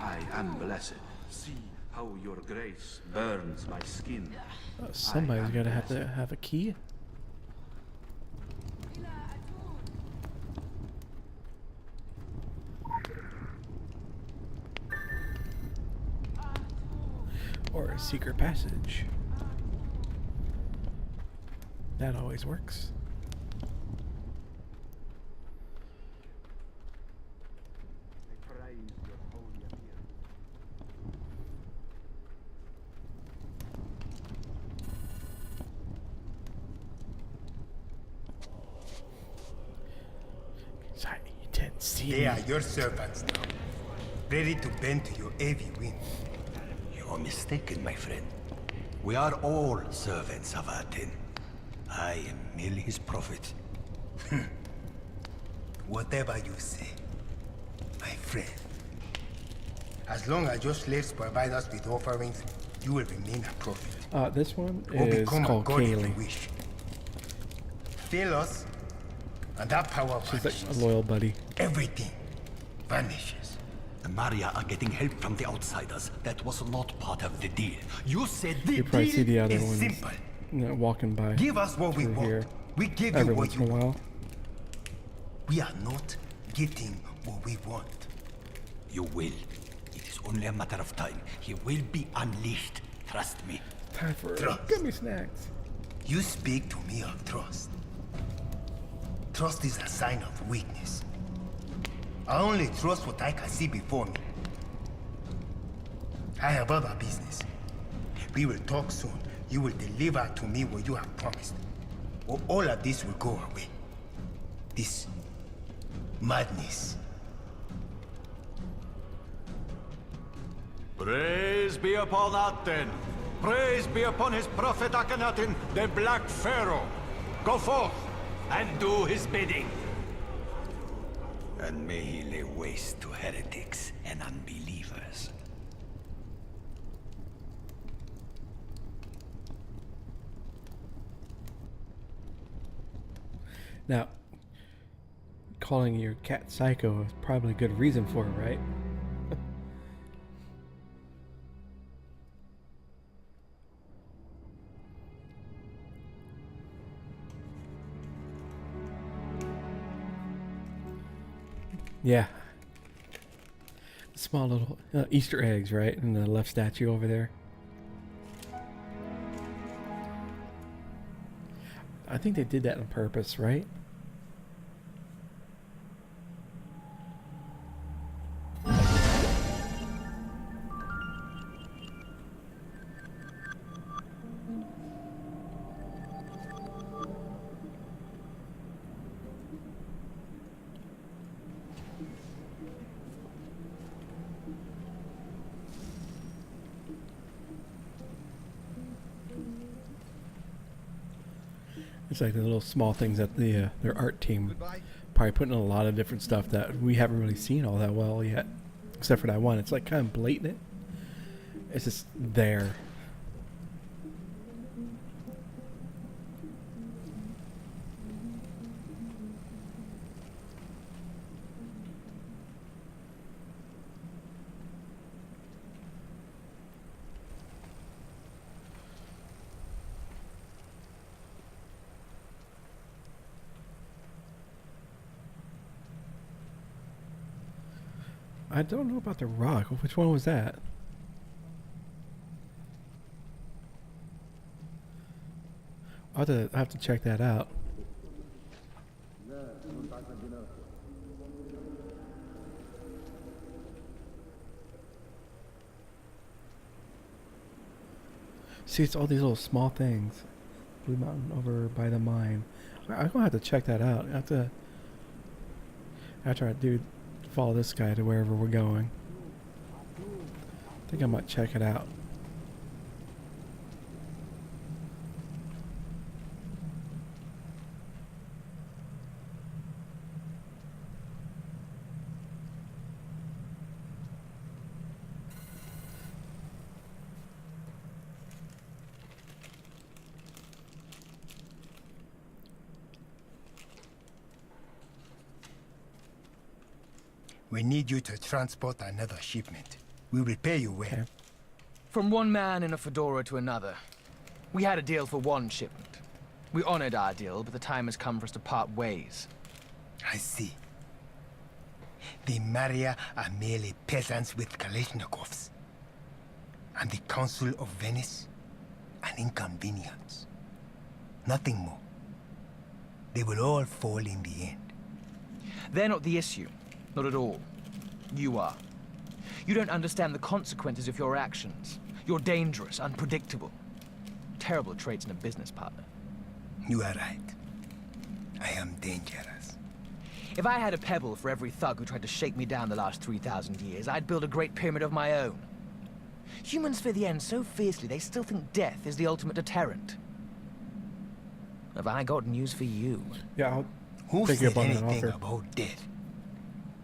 I am blessed. See how your grace burns my skin. Somebody's gotta have to have a key. Or a secret passage. That always works. Sorry, you didn't see They me. are your servants now, ready to bend to your heavy whim. You're mistaken, my friend. We are all servants of Aten. I am merely his prophet. Whatever you say, my friend. As long as your slaves provide us with offerings, you will remain a prophet. This one Or is become a called god if you Kaylee. wish. Fail us, and that power She's like vanishes. a loyal buddy. Everything vanishes. The Maria are getting help from the outsiders. That was not part of the deal. You said the You probably deal see the other is ones simple. walking by. Give us what we through want. here We give every you what once you in a while. We are not getting what we want. You will. It is only a matter of time. He will be unleashed. Trust me. Time for Trust. gummy snacks. You speak to me of trust. Trust is a sign of weakness. I only trust what I can see before me. I have other business. We will talk soon. You will deliver to me what you have promised. Or all of this will go away. This madness. Praise be upon Aten. Praise be upon his prophet Akhenaten, the Black Pharaoh. Go forth and do his bidding. And may he lay waste to heretics and unbelievers. Now, calling your cat Psycho is probably a good reason for it, right? Yeah. Small little Easter eggs, right? In the left statue over there. I think they did that on purpose, right? It's like the little small things that their art team probably putting in a lot of different stuff that we haven't really seen all that well yet. except for that one. It's like kind of blatant. It's just there. I don't know about the rock. Which one was that? I have to check that out. See, it's all these little small things. Blue Mountain over by the mine. I'm gonna have to check that out. I have to. After I do follow this guy to wherever we're going. I think I might check it out. We need you to transport another shipment. We will pay you well. Okay. From one man in a fedora to another. We had a deal for one shipment. We honored our deal, but the time has come for us to part ways. I see. The Maria are merely peasants with Kalashnikovs. And the Council of Venice, an inconvenience. Nothing more. They will all fall in the end. They're not the issue. Not at all. You are. You don't understand the consequences of your actions. You're dangerous, unpredictable. Terrible traits in a business partner. You are right. I am dangerous. If I had a pebble for every thug who tried to shake me down the last 3,000 years, I'd build a great pyramid of my own. Humans fear the end so fiercely they still think death is the ultimate deterrent. Have I got news for you? Yeah, Who said anything about death?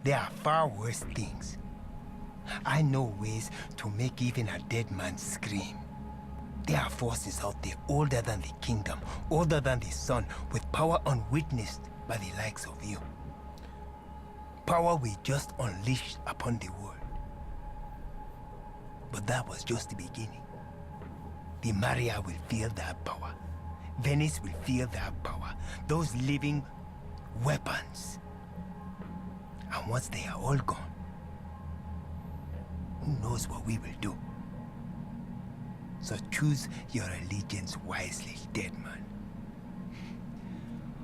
There are far worse things. I know ways to make even a dead man scream. There are forces out there older than the kingdom, older than the sun, with power unwitnessed by the likes of you. Power we just unleashed upon the world. But that was just the beginning. The Maria will feel that power. Venice will feel that power. Those living weapons. And once they are all gone, who knows what we will do? So choose your allegiance wisely, dead man.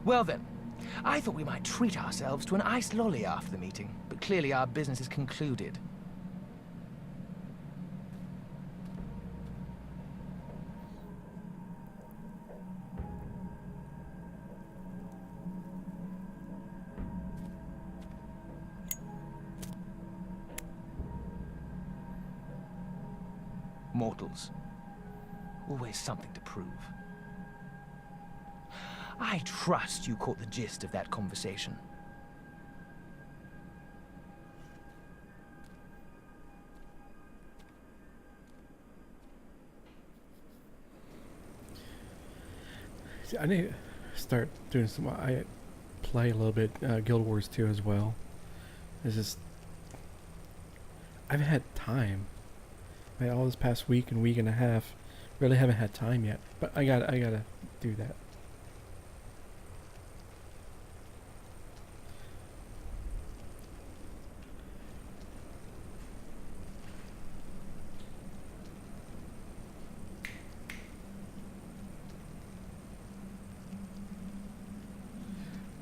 Well then, I thought we might treat ourselves to an iced lolly after the meeting, but clearly our business is concluded. Mortals. Always something to prove. I trust you caught the gist of that conversation. See, I need to start doing some. I play a little bit Guild Wars 2 as well. It's just I haven't had time. All this past week and a half, really haven't had time yet. But I gotta do that.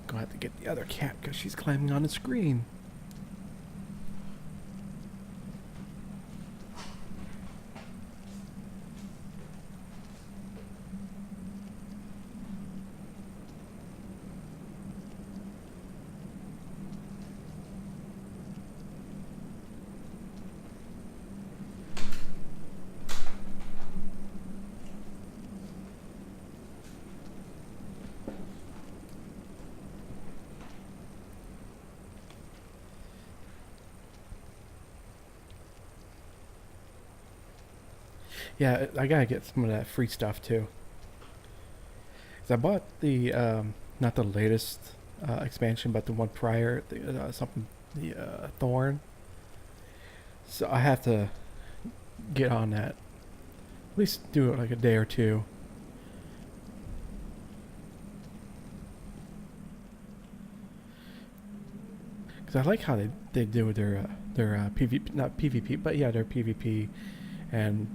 Gonna have to get the other cat because she's climbing on the screen. Yeah, I gotta get some of that free stuff too. 'Cause I bought the not the latest expansion, but the one prior, the Thorn. So I have to get on that. At least do it like a day or two. Because I like how they do their PvP, not PvP, but yeah, their PvP, and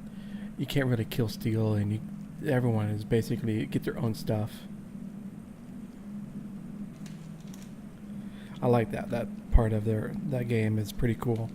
you can't really kill steal, and everyone is basically get their own stuff. I like that. That part of that game is pretty cool.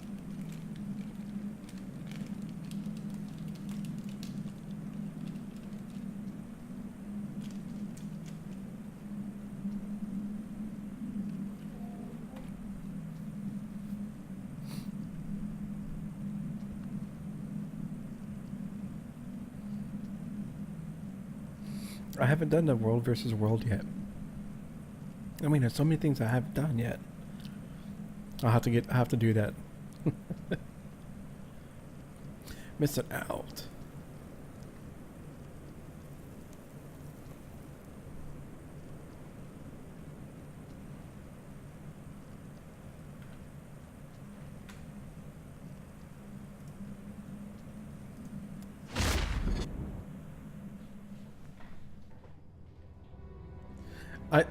I haven't done the world versus world yet. I mean, there's so many things I haven't done yet. I have to do that. Missing out.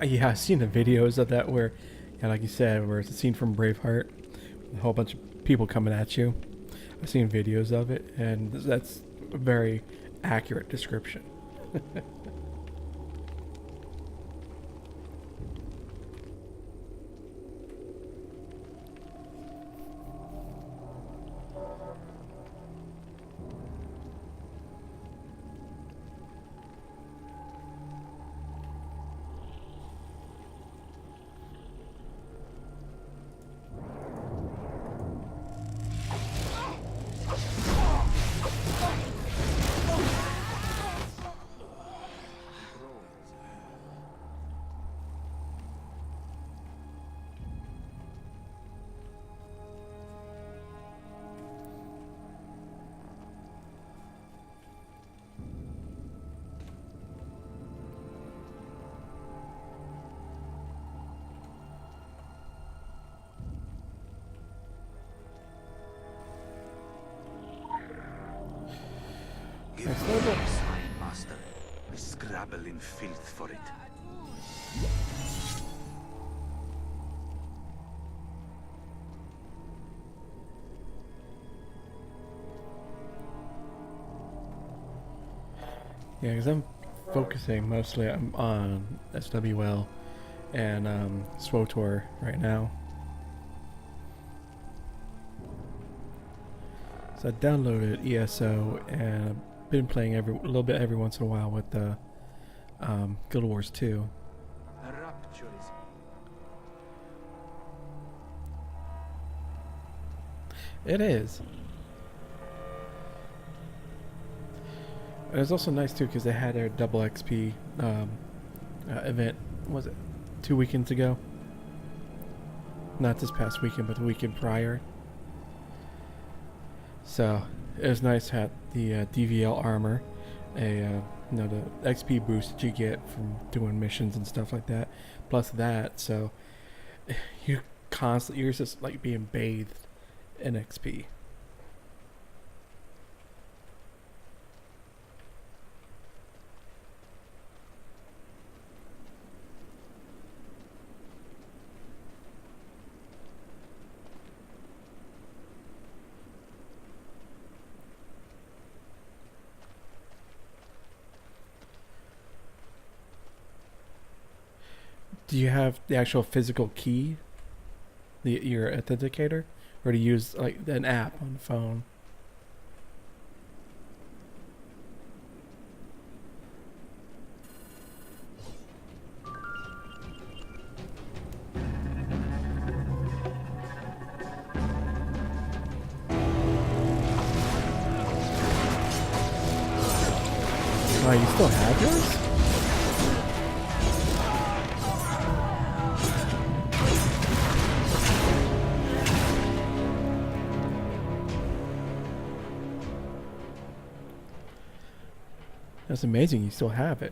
Yeah, I've seen the videos of that where, yeah, like you said, where it's a scene from Braveheart, a whole bunch of people coming at you. I've seen videos of it, and that's a very accurate description. Sign, master. We scrabble in filth for it. Yeah, because I'm focusing mostly on SWL and SWTOR right now. So I downloaded ESO and I've been playing a little bit every once in a while with the Guild Wars 2. It is. It was also nice too because they had their double XP event. Was it 2 weekends ago? Not this past weekend, but the weekend prior. So it was nice to have the DVL armor, the XP boost that you get from doing missions and stuff like that. Plus that, so you're just like being bathed in XP. Do you have the actual physical key, your authenticator, or do you use like an app on the phone? Oh, you still have yours? That's amazing. You still have it,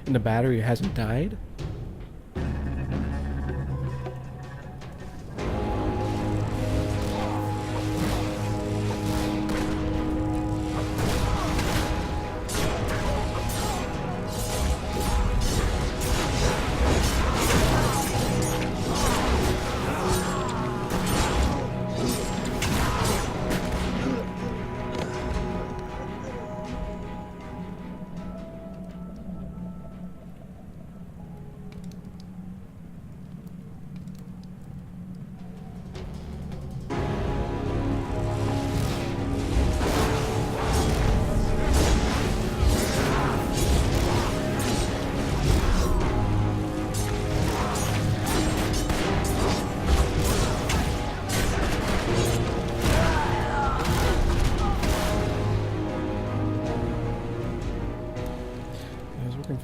and the battery hasn't died.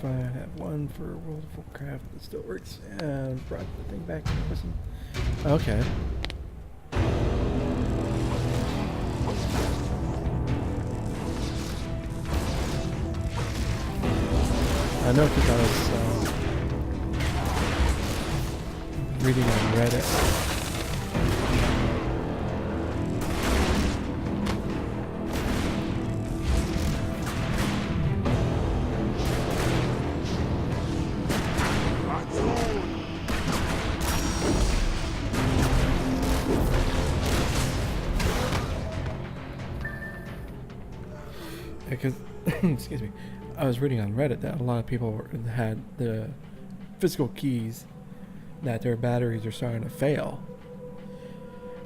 I have one for World of Warcraft that still works, and brought the thing back. Okay. I know because I was reading on Reddit. Because, excuse me, I was reading on Reddit that a lot of people had the physical keys, that their batteries are starting to fail,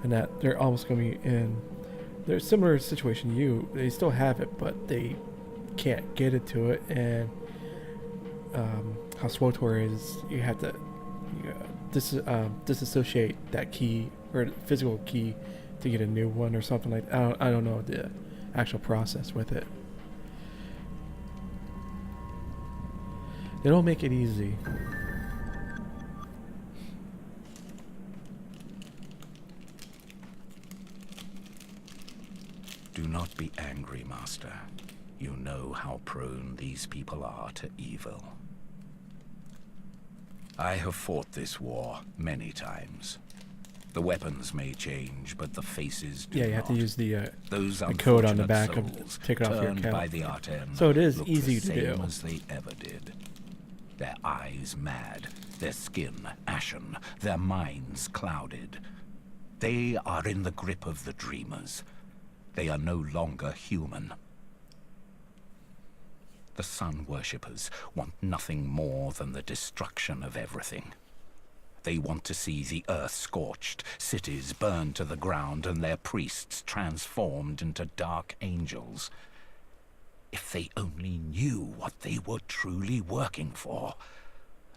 and that they're almost going to be in their similar situation to you. They still have it, but they can't get it to it, and how SWTOR is, you have to disassociate that key or physical key to get a new one or something like that. I don't know the actual process with it. They don't make it easy. Do not be angry, Master. You know how prone these people are to evil. I have fought this war many times. The weapons may change, but the faces do you have not. to use the Those code on the unfortunate back of souls take it off your turned account. by the Arten So it is look easy the to do. same as they ever did. Their eyes mad, their skin ashen, their minds clouded. They are in the grip of the dreamers. They are no longer human. The sun worshippers want nothing more than the destruction of everything. They want to see the earth scorched, cities burned to the ground, and their priests transformed into dark angels. If they only knew what they were truly working for.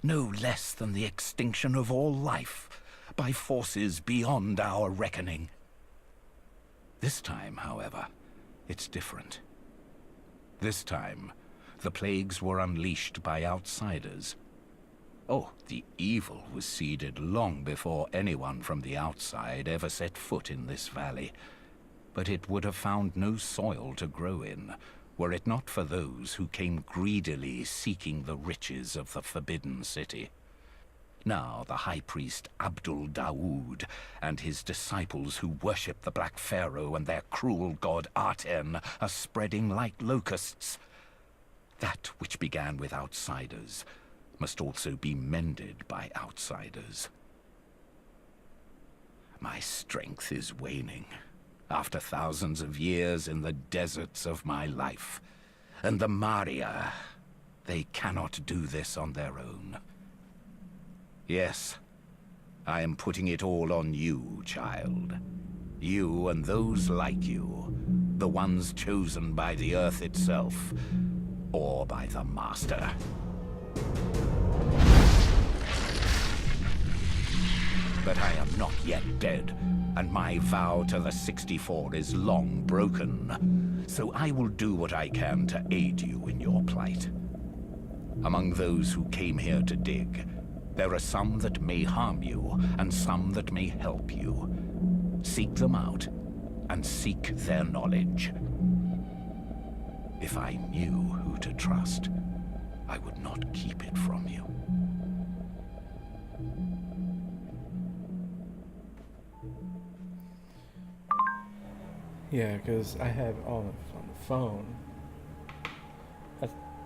No less than the extinction of all life by forces beyond our reckoning. This time, however, it's different. This time, the plagues were unleashed by outsiders. Oh, the evil was seeded long before anyone from the outside ever set foot in this valley. But it would have found no soil to grow in, were it not for those who came greedily seeking the riches of the Forbidden City. Now the High Priest Abdul Dawood and his disciples who worship the Black Pharaoh and their cruel god Arten are spreading like locusts. That which began with outsiders must also be mended by outsiders. My strength is waning. After thousands of years in the deserts of my life. And the Maria, they cannot do this on their own. Yes, I am putting it all on you, child. You and those like you, the ones chosen by the Earth itself, or by the Master. But I am not yet dead. And my vow to the 64 is long broken. So I will do what I can to aid you in your plight. Among those who came here to dig, there are some that may harm you, and some that may help you. Seek them out, and seek their knowledge. If I knew who to trust, I would not keep it from you. Yeah, because I have it on the phone.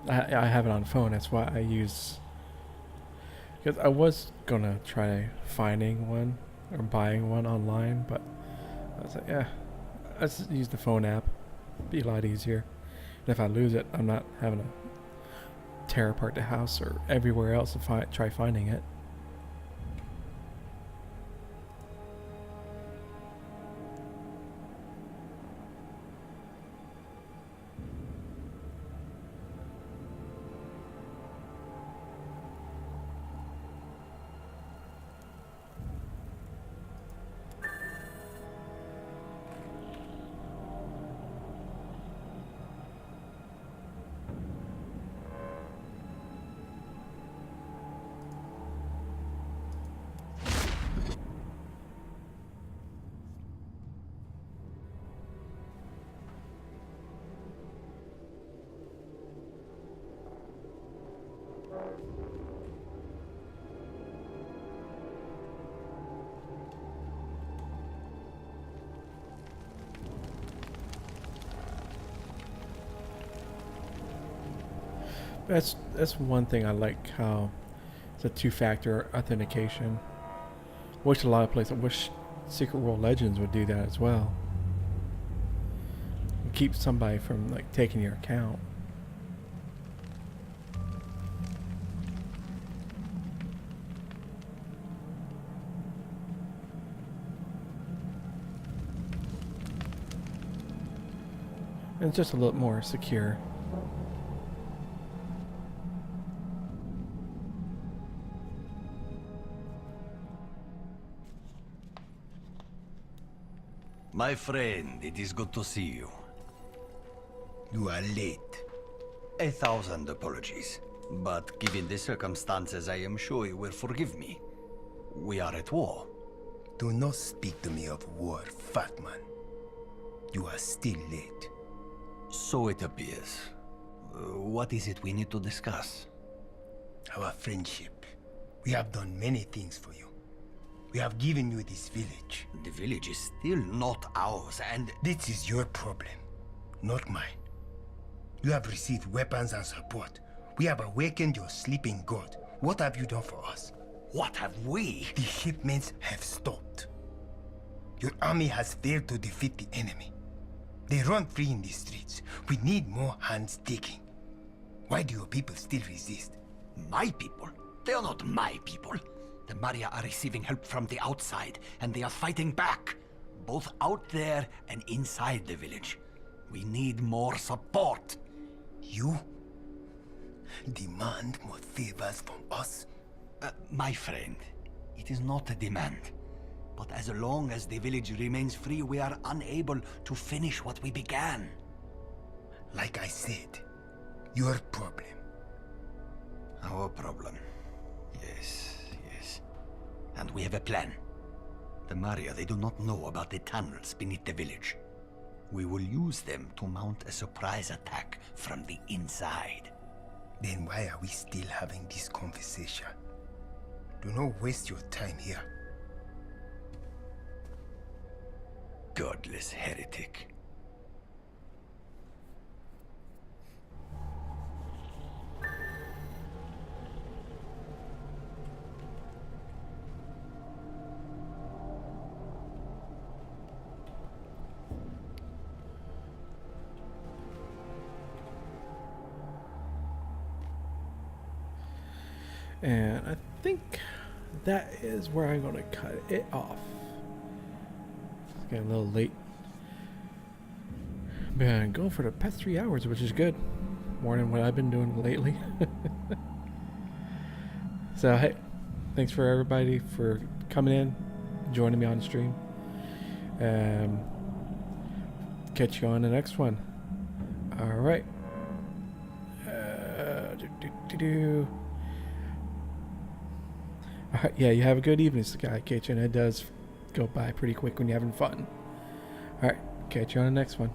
I have it on the phone. That's why I use. Because I was gonna try finding one or buying one online, but I was like, yeah, let's use the phone app. Be a lot easier. And if I lose it, I'm not having to tear apart the house or everywhere else to try finding it. That's one thing I like, how it's a two-factor authentication. Wish a lot of places, wish Secret World Legends would do that as well. Keep somebody from like taking your account. And it's just a little more secure. My friend, it is good to see you. You are late. 1,000 apologies. But given the circumstances, I am sure you will forgive me. We are at war. Do not speak to me of war, fat man. You are still late. So it appears. What is it we need to discuss? Our friendship. We have done many things for you. We have given you this village. The village is still not ours, and... This is your problem, not mine. You have received weapons and support. We have awakened your sleeping god. What have you done for us? What have we? The shipments have stopped. Your army has failed to defeat the enemy. They run free in the streets. We need more hands digging. Why do your people still resist? My people? They are not my people. The Maria are receiving help from the outside, and they are fighting back. Both out there and inside the village. We need more support. You demand more favors from us? My friend, it is not a demand. But as long as the village remains free, we are unable to finish what we began. Like I said, your problem. Our problem. Yes. And we have a plan. The Maria, they do not know about the tunnels beneath the village. We will use them to mount a surprise attack from the inside. Then why are we still having this conversation? Do not waste your time here. Godless heretic. And I think that is where I'm going to cut it off. It's getting a little late. Been going for the past 3 hours, which is good. More than what I've been doing lately. So, hey, thanks for everybody for coming in, joining me on the stream. Catch you on the next one. All right. All right, yeah, you have a good evening, Sky Kitchen. It does go by pretty quick when you're having fun. All right, catch you on the next one.